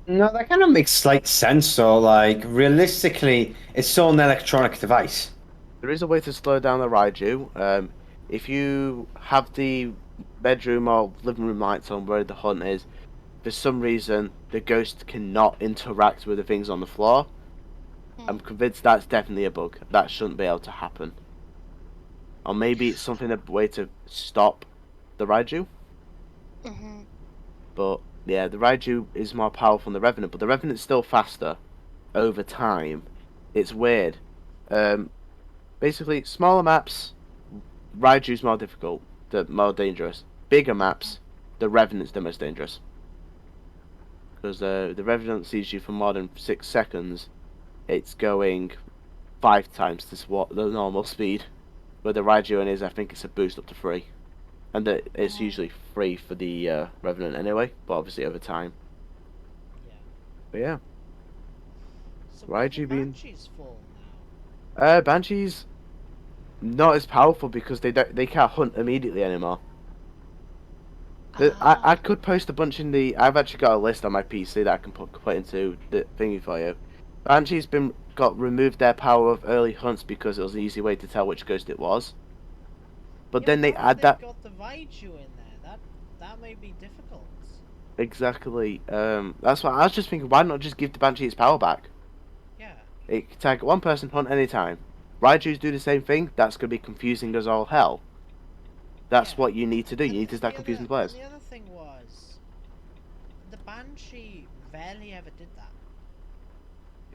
C: No, that kind of makes slight sense. So, like, realistically, it's still an electronic device.
B: There is a way to slow down the Raiju. If you have the bedroom or living room lights on where the hunt is, for some reason the ghost cannot interact with the things on the floor. I'm convinced that's definitely a bug. That shouldn't be able to happen. Or maybe it's something a way to stop the Raiju. But yeah, the Raiju is more powerful than the Revenant, but the Revenant's still faster over time. It's weird. Basically, smaller maps, Raiju's more difficult, more dangerous. Bigger maps, the Revenant's the most dangerous. Because the Revenant sees you for more than 6 seconds, it's going 5 times the normal speed. Where the Raiju is, I think it's a boost up to 3. And it's usually 3 for the Revenant anyway, but obviously over time.
A: Yeah.
B: But yeah.
A: So where do
B: Raiju being...
A: Banshees fall now?
B: Banshees not as powerful because they can't hunt immediately anymore. I could post a bunch in the. I've actually got a list on my PC that I can put into the thingy for you. Banshee's got removed their power of early hunts because it was an easy way to tell which ghost it was. But
A: Yeah,
B: then they
A: now
B: add that
A: got the Raiju in there. That may be difficult.
B: exactly. That's why I was just thinking. Why not just give the Banshee its power back?
A: Yeah.
B: It can tag one person hunt anytime. Raiju's do the same thing. That's gonna be confusing as all hell. That's what you need to do. You need to start confusing players.
A: And the other thing was, the Banshee rarely ever did that.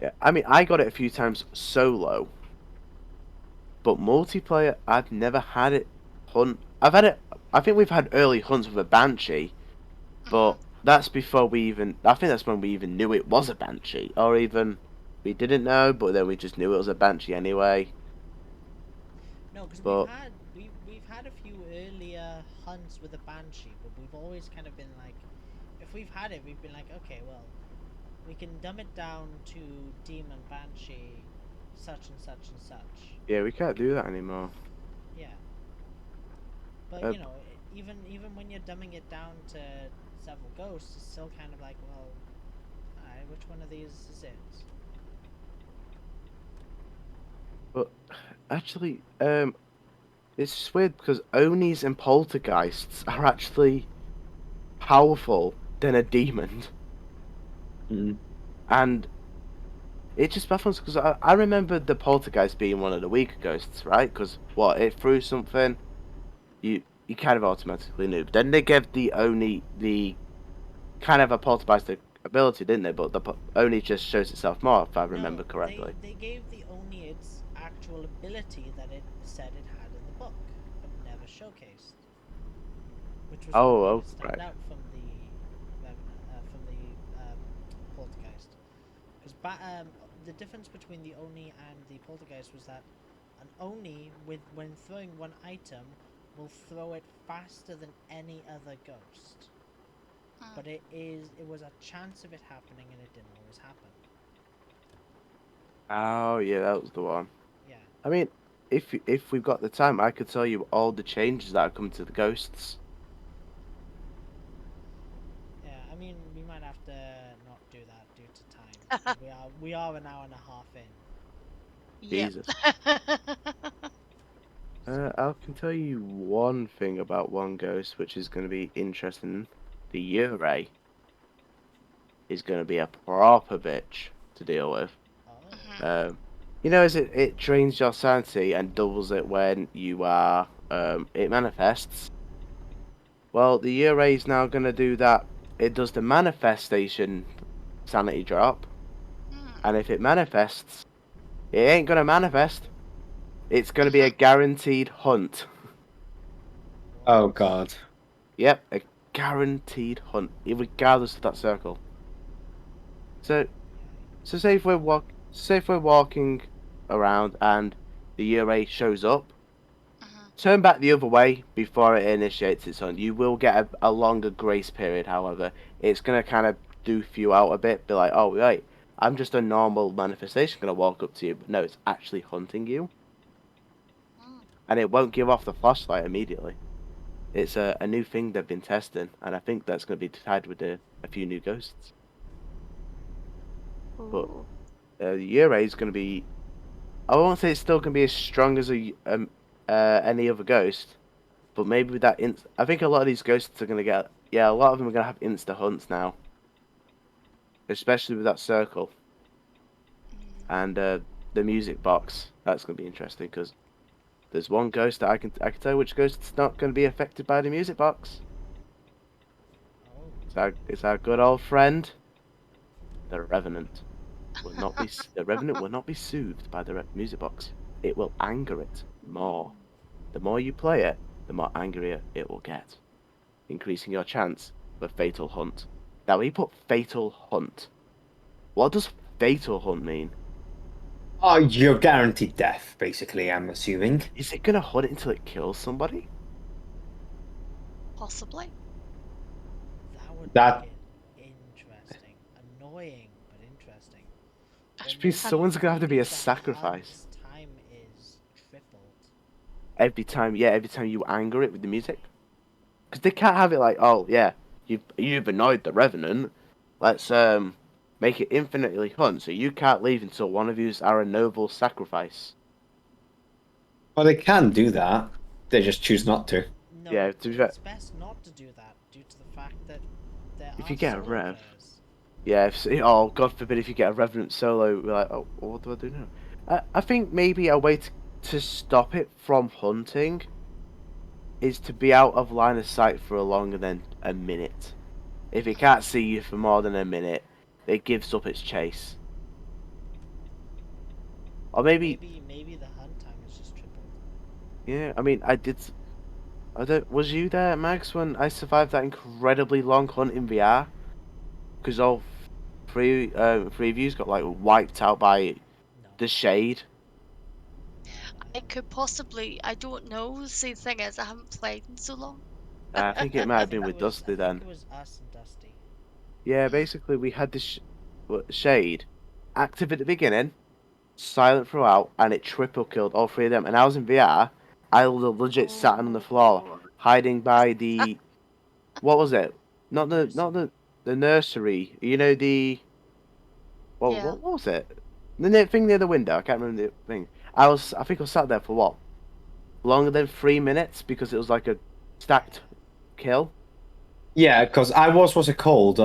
B: Yeah, I mean, I got it a few times solo, but multiplayer, I've never had it hunt. I've had it. I think we've had early hunts with a Banshee, but that's before we even. I think that's when we even knew it was a Banshee, or even we didn't know, but then we just knew it was a Banshee anyway.
A: No, because
B: But
A: we've had a few earlier hunts with a Banshee, but we've always kind of been like, if we've had it, we've been like, okay, well, we can dumb it down to Demon Banshee such and such and such.
B: Yeah, we can't do that anymore.
A: Yeah. But
B: Uh,
A: you know, even when you're dumbing it down to several ghosts, it's still kind of like, well, alright, which one of these is it?
B: But actually, it's just weird because Onis and poltergeists are actually powerful than a demon,
C: Mm.
B: and it just baffles because I remember the poltergeist being one of the weaker ghosts, right? Because what, it threw something, you kind of automatically knew. But then they gave the Oni the kind of a poltergeist ability, didn't they? But the Oni just shows itself more, if I remember
A: No,
B: correctly.
A: they gave the Oni its actual ability that it said it had in the book, but never showcased. Which was what
B: Oh,
A: made
B: oh,
A: it stand
B: right.
A: out from the poltergeist. Because the difference between the Oni and the poltergeist was that an Oni, when throwing one item, will throw it faster than any other ghost. But it was a chance of it happening, and it didn't always happen.
B: Oh, yeah, that was the one.
A: Yeah.
B: I mean, if we've got the time, I could tell you all the changes that have come to the ghosts.
A: Yeah, I mean, we might have to not do that due to time. 'Cause we are an hour and a half in.
D: Yep.
B: Jesus. I can tell you one thing about one ghost, which is going to be interesting. The Ure is going to be a proper bitch to deal with.
A: Oh.
B: You know, as it drains your sanity and doubles it when you are it manifests. Well, the Ure is now going to do that. It does the manifestation sanity drop, and if it manifests, it ain't going to manifest. It's going to be a guaranteed hunt.
C: Oh
A: What?
C: God.
B: Yep, a guaranteed hunt, regardless of that circle. So, so say if we're walking around and the Ure shows up, turn back the other way before it initiates its hunt. You will get a longer grace period, however. It's gonna kind of doof you out a bit, be like, oh wait, I'm just a normal manifestation gonna walk up to you, but no, it's actually hunting you, and it won't give off the flashlight immediately. It's a new thing they've been testing, and I think that's going to be tied with a few new ghosts. But
D: Ooh.
B: the Ure is going to be. I won't say it's still going to be as strong as any other ghost, but maybe with that. I think a lot of these ghosts are going to get. Yeah, a lot of them are going to have insta hunts now, especially with that circle and the music box. That's going to be interesting because there's one ghost that I can tell which ghost's not going to be affected by the music box.
A: Oh.
B: It's our good old friend, the Revenant. The Revenant will not be soothed by the music box. It will anger it more. The more you play it, the more angrier it will get, increasing your chance of a fatal hunt. Now, we put fatal hunt. What does fatal hunt mean?
C: Oh, you're guaranteed death, basically, I'm assuming.
B: Is it gonna hunt until it kills somebody?
D: Possibly.
A: That would
C: That
A: make it interesting. Annoying, but interesting.
B: Which
A: It
B: means
A: literally
B: someone's gonna have to be a
A: means the
B: sacrifice
A: hunt's time is tripled.
B: every time. Yeah, every time you anger it with the music, because they can't have it like, oh yeah, you've annoyed the Revenant. Let's make it infinitely hunt, so you can't leave until one of yous are a noble sacrifice.
C: well, they can do that. They just choose not to.
A: No,
B: Yeah, to be fair,
A: it's best not to do that due to the fact that there
B: if
A: are
B: you get a
A: solo
B: rev,
A: players.
B: yeah, oh God forbid if you get a Revenant solo, we're like, oh, what do I do now? I think maybe a way to stop it from hunting is to be out of line of sight for a longer than a minute. If it can't see you for more than a minute, it gives up its chase. Or maybe,
A: Maybe the hunt time is just tripled.
B: yeah, I mean, I don't, was you there, Max, when I survived that incredibly long hunt in VR? Because all three of yous got, like, wiped out by
A: No,
B: the shade.
A: no.
D: I could possibly. I don't know. See, the thing is, I haven't played in so long.
B: I think it might have been with
A: I
B: Dusty
A: think
B: then.
A: it was us and Dusty.
B: Yeah, basically, we had this shade active at the beginning, silent throughout, and it triple killed all three of them. And I was in VR. I legit sat on the floor, hiding by the what was it? Not the nursery. You know the
D: Yeah.
B: what was it? Thing near the window. I can't remember the thing. I think I was sat there for what? Longer than 3 minutes because it was like a stacked kill.
C: Yeah, because I was, what's it called?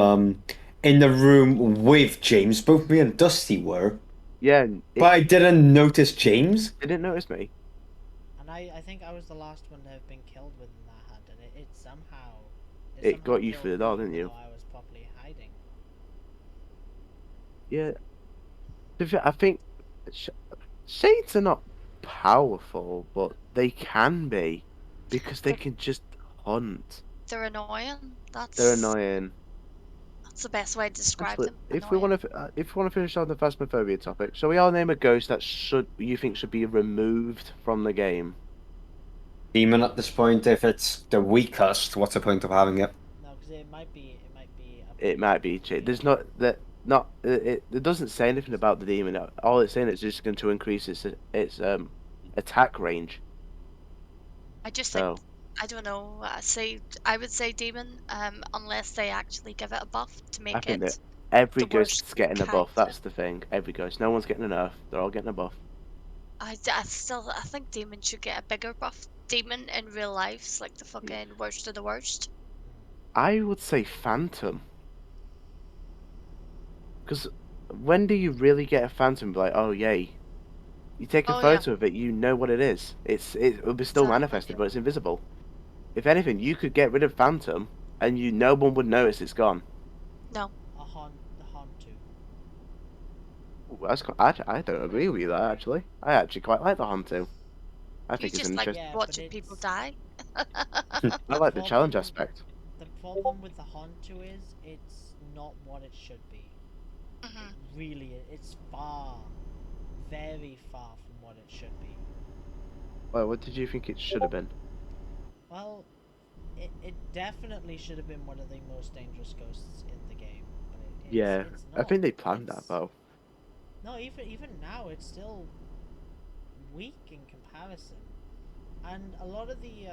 C: In the room with James. Both me and Dusty were.
B: Yeah, and
C: But I didn't notice James.
B: it didn't notice me.
A: And I think I was the last one to have been killed within that hunt, and it somehow...
B: It got you
A: killed
B: through the door,
A: me
B: didn't you?
A: while I was properly hiding.
B: Yeah. I think shades are not powerful, but they can be because they can just hunt.
D: They're annoying.
B: They're annoying.
D: That's the best way to describe
B: Actually,
D: them.
B: if we want to finish on the Phasmophobia topic, shall we all name a ghost that you think should be removed from the game?
C: Demon at this point, if it's the weakest, what's the point of having it?
A: No, because it might be...
B: It might be. There's not. It doesn't say anything about the demon. All it's saying is just going to increase its attack range.
D: I just
B: So
D: think, I don't know. I would say demon, unless they actually give it a buff to
B: I
D: make
B: think that
D: it
B: every
D: the
B: ghost's
D: worst
B: getting a buff.
D: character.
B: That's the thing. Every ghost. No one's getting a nerf. They're all getting a buff.
D: I think demon should get a bigger buff. Demon in real life's like the fucking worst of the worst.
B: I would say Phantom. Because when do you really get a Phantom? Be like, oh yay! You take a
D: Oh, yeah.
B: photo of it, you know what it is. It will be still
D: Exactly.
B: manifested, but it's invisible. If anything, you could get rid of Phantom, and no one would notice it's gone.
D: No.
A: The Hantu.
B: Ooh, I don't agree with you there, actually. I actually quite like the Hantu. I
D: You
B: think it's
D: just like
B: interesting.
A: Yeah, but
D: watching people
A: it's-
D: die.
B: I like the challenge
A: problem-
B: aspect.
A: The problem with the Hantu is it's not what it should be.
D: Mhm.
A: Really, it's very far from what it should be.
B: Well, what did you think it should have been?
A: Well, it definitely should have been one of the most dangerous ghosts in the game. But
B: Yeah,
A: it's
B: I think
A: not.
B: they planned that
A: It's-
B: though.
A: No, even now, it's still weak in comparison. And a lot of the,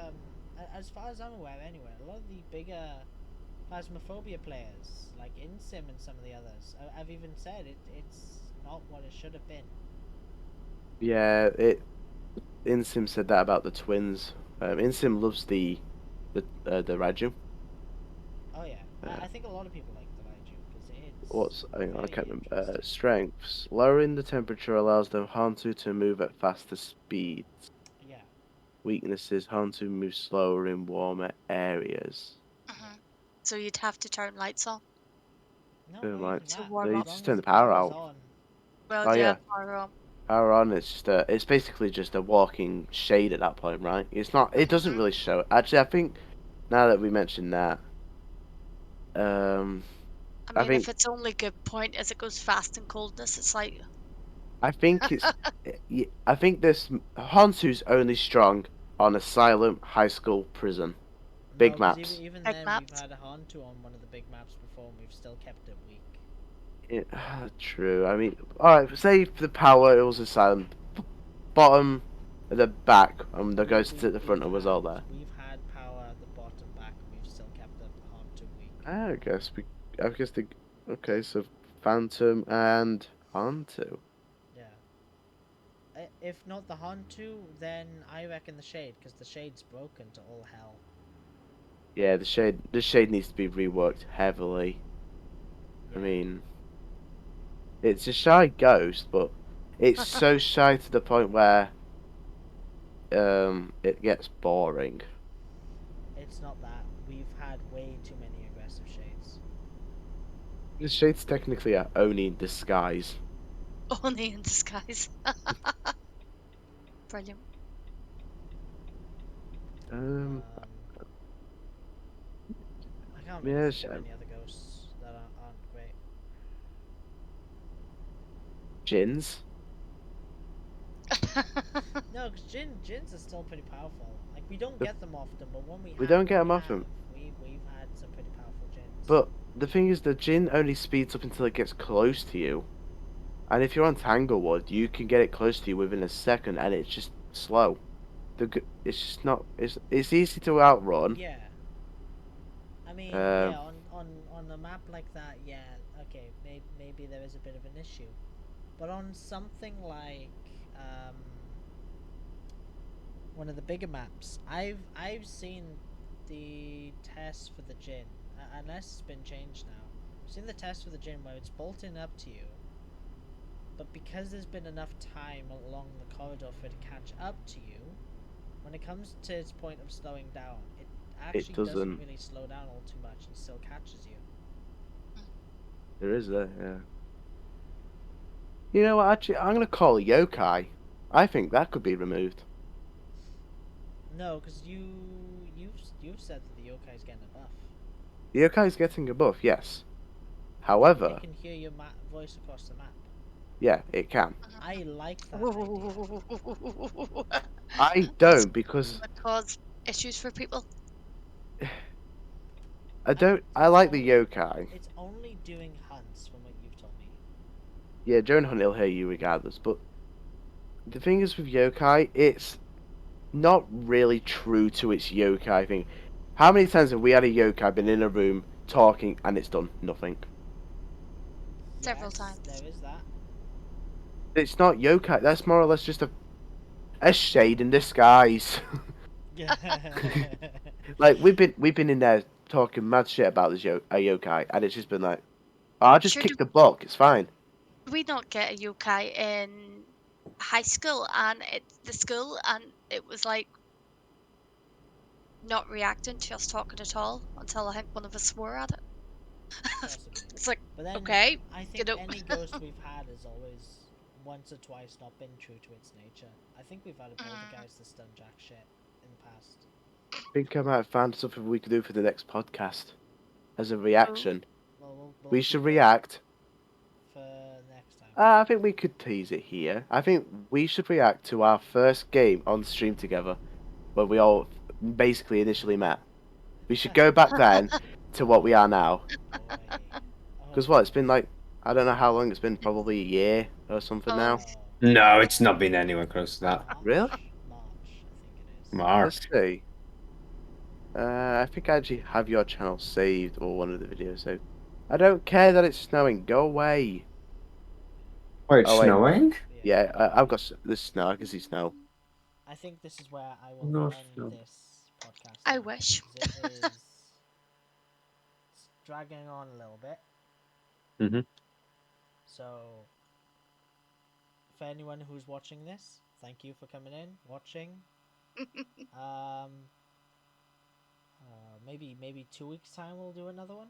A: as far as I'm aware anyway, a lot of the bigger Phasmophobia players, like Insim and some of the others, have even said it's not what it should have been.
B: Yeah, Insim said that about the twins. Insim loves the Raju.
A: Oh yeah,
B: Yeah.
A: I think a lot of people like the Raiju because it's.
B: I
A: very
B: can't remember.
A: interesting.
B: Strengths. Lowering the temperature allows the Hantu to move at faster speeds.
A: Yeah.
B: Weaknesses. Hantu move slower in warmer areas.
D: Mhm. So you'd have to turn lights on.
A: No,
B: Oh,
A: not
B: right.
A: even
D: To
A: that.
D: warm
B: You
D: up.
B: just turn the power out.
D: Well,
B: Oh
D: yeah,
B: yeah,
D: power on.
B: power on. It's basically just a walking shade at that point, right? It's not. It doesn't
D: Mhm.
B: really show. Actually, I think now that we mentioned that, um,
D: I
B: I
D: mean,
B: think
D: if its only good point is it goes fast in coldness, it's like,
B: I think it's. I think this Hantu's only strong on a silent high school prison. Big
A: No, 'cause
B: maps.
A: even
D: Big
A: then we've
D: maps.
A: had a Hantu on one of the big maps before, and we've still kept it weak.
B: Yeah, true. I mean, alright, say for the power, it was a silent bottom, at the back, the ghost at the front was all there.
A: We've had power at the bottom, back, and we've still kept the Hantu weak.
B: I guess the okay, so Phantom and Hantu.
A: Yeah. If not the Hantu, then I reckon the Shade, because the Shade's broken to all hell.
B: Yeah, the shade needs to be reworked heavily. I
A: Yeah.
B: mean, it's a shy ghost, but it's so shy to the point where it gets boring.
A: It's not that. We've had way too many aggressive Shades.
B: The shade's technically a Oni in disguise.
D: only in disguise. Brilliant.
B: Um,
A: I can't
B: yeah,
A: really think of any other ghosts that aren't great.
B: Jins.
A: No, because Jins are still pretty powerful. Like, we don't get them often, but when we
B: don't get them often.
A: We've had some pretty powerful Jins.
B: But the thing is, the Jin only speeds up until it gets close to you. And if you're on Tanglewood, you can get it close to you within a second, and it's just slow. It's just not. It's easy to outrun.
A: Yeah. I mean,
B: Um,
A: yeah, on a map like that, yeah, okay, maybe there is a bit of an issue, but on something like one of the bigger maps, I've seen the test for the gin, unless it's been changed now. I've seen the test for the gin where it's bolting up to you, but because there's been enough time along the corridor for it to catch up to you, when it comes to its point of slowing down, it actually doesn't
B: doesn't.
A: really slow down all too much and still catches you.
B: There is that, yeah. You know what? Actually, I'm gonna call a yokai. I think that could be removed.
A: No, because you've said that the yokai's getting a buff.
B: The yokai's getting a buff, yes.
A: It
B: However,
A: can hear your voice across the map.
B: yeah, it can.
A: I like that idea.
B: I don't because
D: Would cause issues for people.
B: I don't. I like the yokai.
A: It's only doing hunts, from what you've told me.
B: Yeah, during hunt he'll hear you regardless. But the thing is with yokai, it's not really true to its yokai thing. How many times have we had a yokai been in a room talking and it's done nothing?
D: Several
A: Yes,
D: times.
A: there is that.
B: It's not yokai. That's more or less just a shade in disguise. Like we've been in there talking mad shit about this a yokai, and it's just been like, oh, I'll just
D: Sure,
B: kick the block. It's fine.
D: we not get a yokai in high school, and it was like not reacting to us talking at all until I think one of us swore at it.
A: Possibly.
D: It's like,
A: But then,
D: okay,
A: I think
D: know.
A: any ghost we've had has always once or twice not been true to its nature. I think we've had a poltergeist that's done jack shit in the past.
B: I think I might have found something we could do for the next podcast as a reaction.
A: Well, we'll
B: We
A: keep
B: should
A: it
B: react.
A: for next time.
B: I think we could tease it here. I think we should react to our first game on stream together, where we all basically initially met. We should go back then to what we are now.
A: Boy.
B: Because what, it's been like, I don't know how long it's been, probably a year or something now.
C: No, it's not been anywhere close to that.
B: Really?
A: March, I think it is.
C: Mark.
B: Let's see. I think I actually have your channel saved or one of the videos saved. I don't care that it's snowing. Go away.
C: Wait,
B: Oh, wait.
C: snowing?
B: Yeah, I've got the snow. I can see snow.
A: I think this is where I will
C: No
A: end
C: snow.
A: this podcast.
D: I
A: now,
D: wish.
A: because it is it's dragging on a little bit.
C: Mm-hmm.
A: So, for anyone who's watching this, thank you for coming in, watching. Maybe 2 weeks time we'll do another one.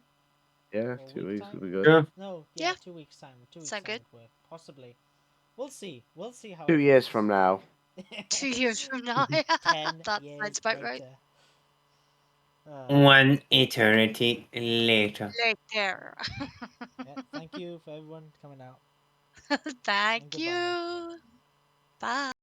B: Yeah,
A: Or
B: 2
A: week
B: weeks
A: time?
B: would be good.
C: Yeah.
A: No,
D: Yeah.
A: 2 weeks time. 2 weeks
D: Sound
A: time
D: good.
A: would work. Possibly. We'll see. We'll see how.
B: 2
A: it
B: years
A: goes.
B: from now.
D: 2 years from now.
A: 10
D: That
A: years
D: sounds about
A: later.
D: right.
C: One eternity later.
D: Later.
A: Yeah, thank you for everyone coming out.
D: Thank
A: goodbye.
D: you. Bye.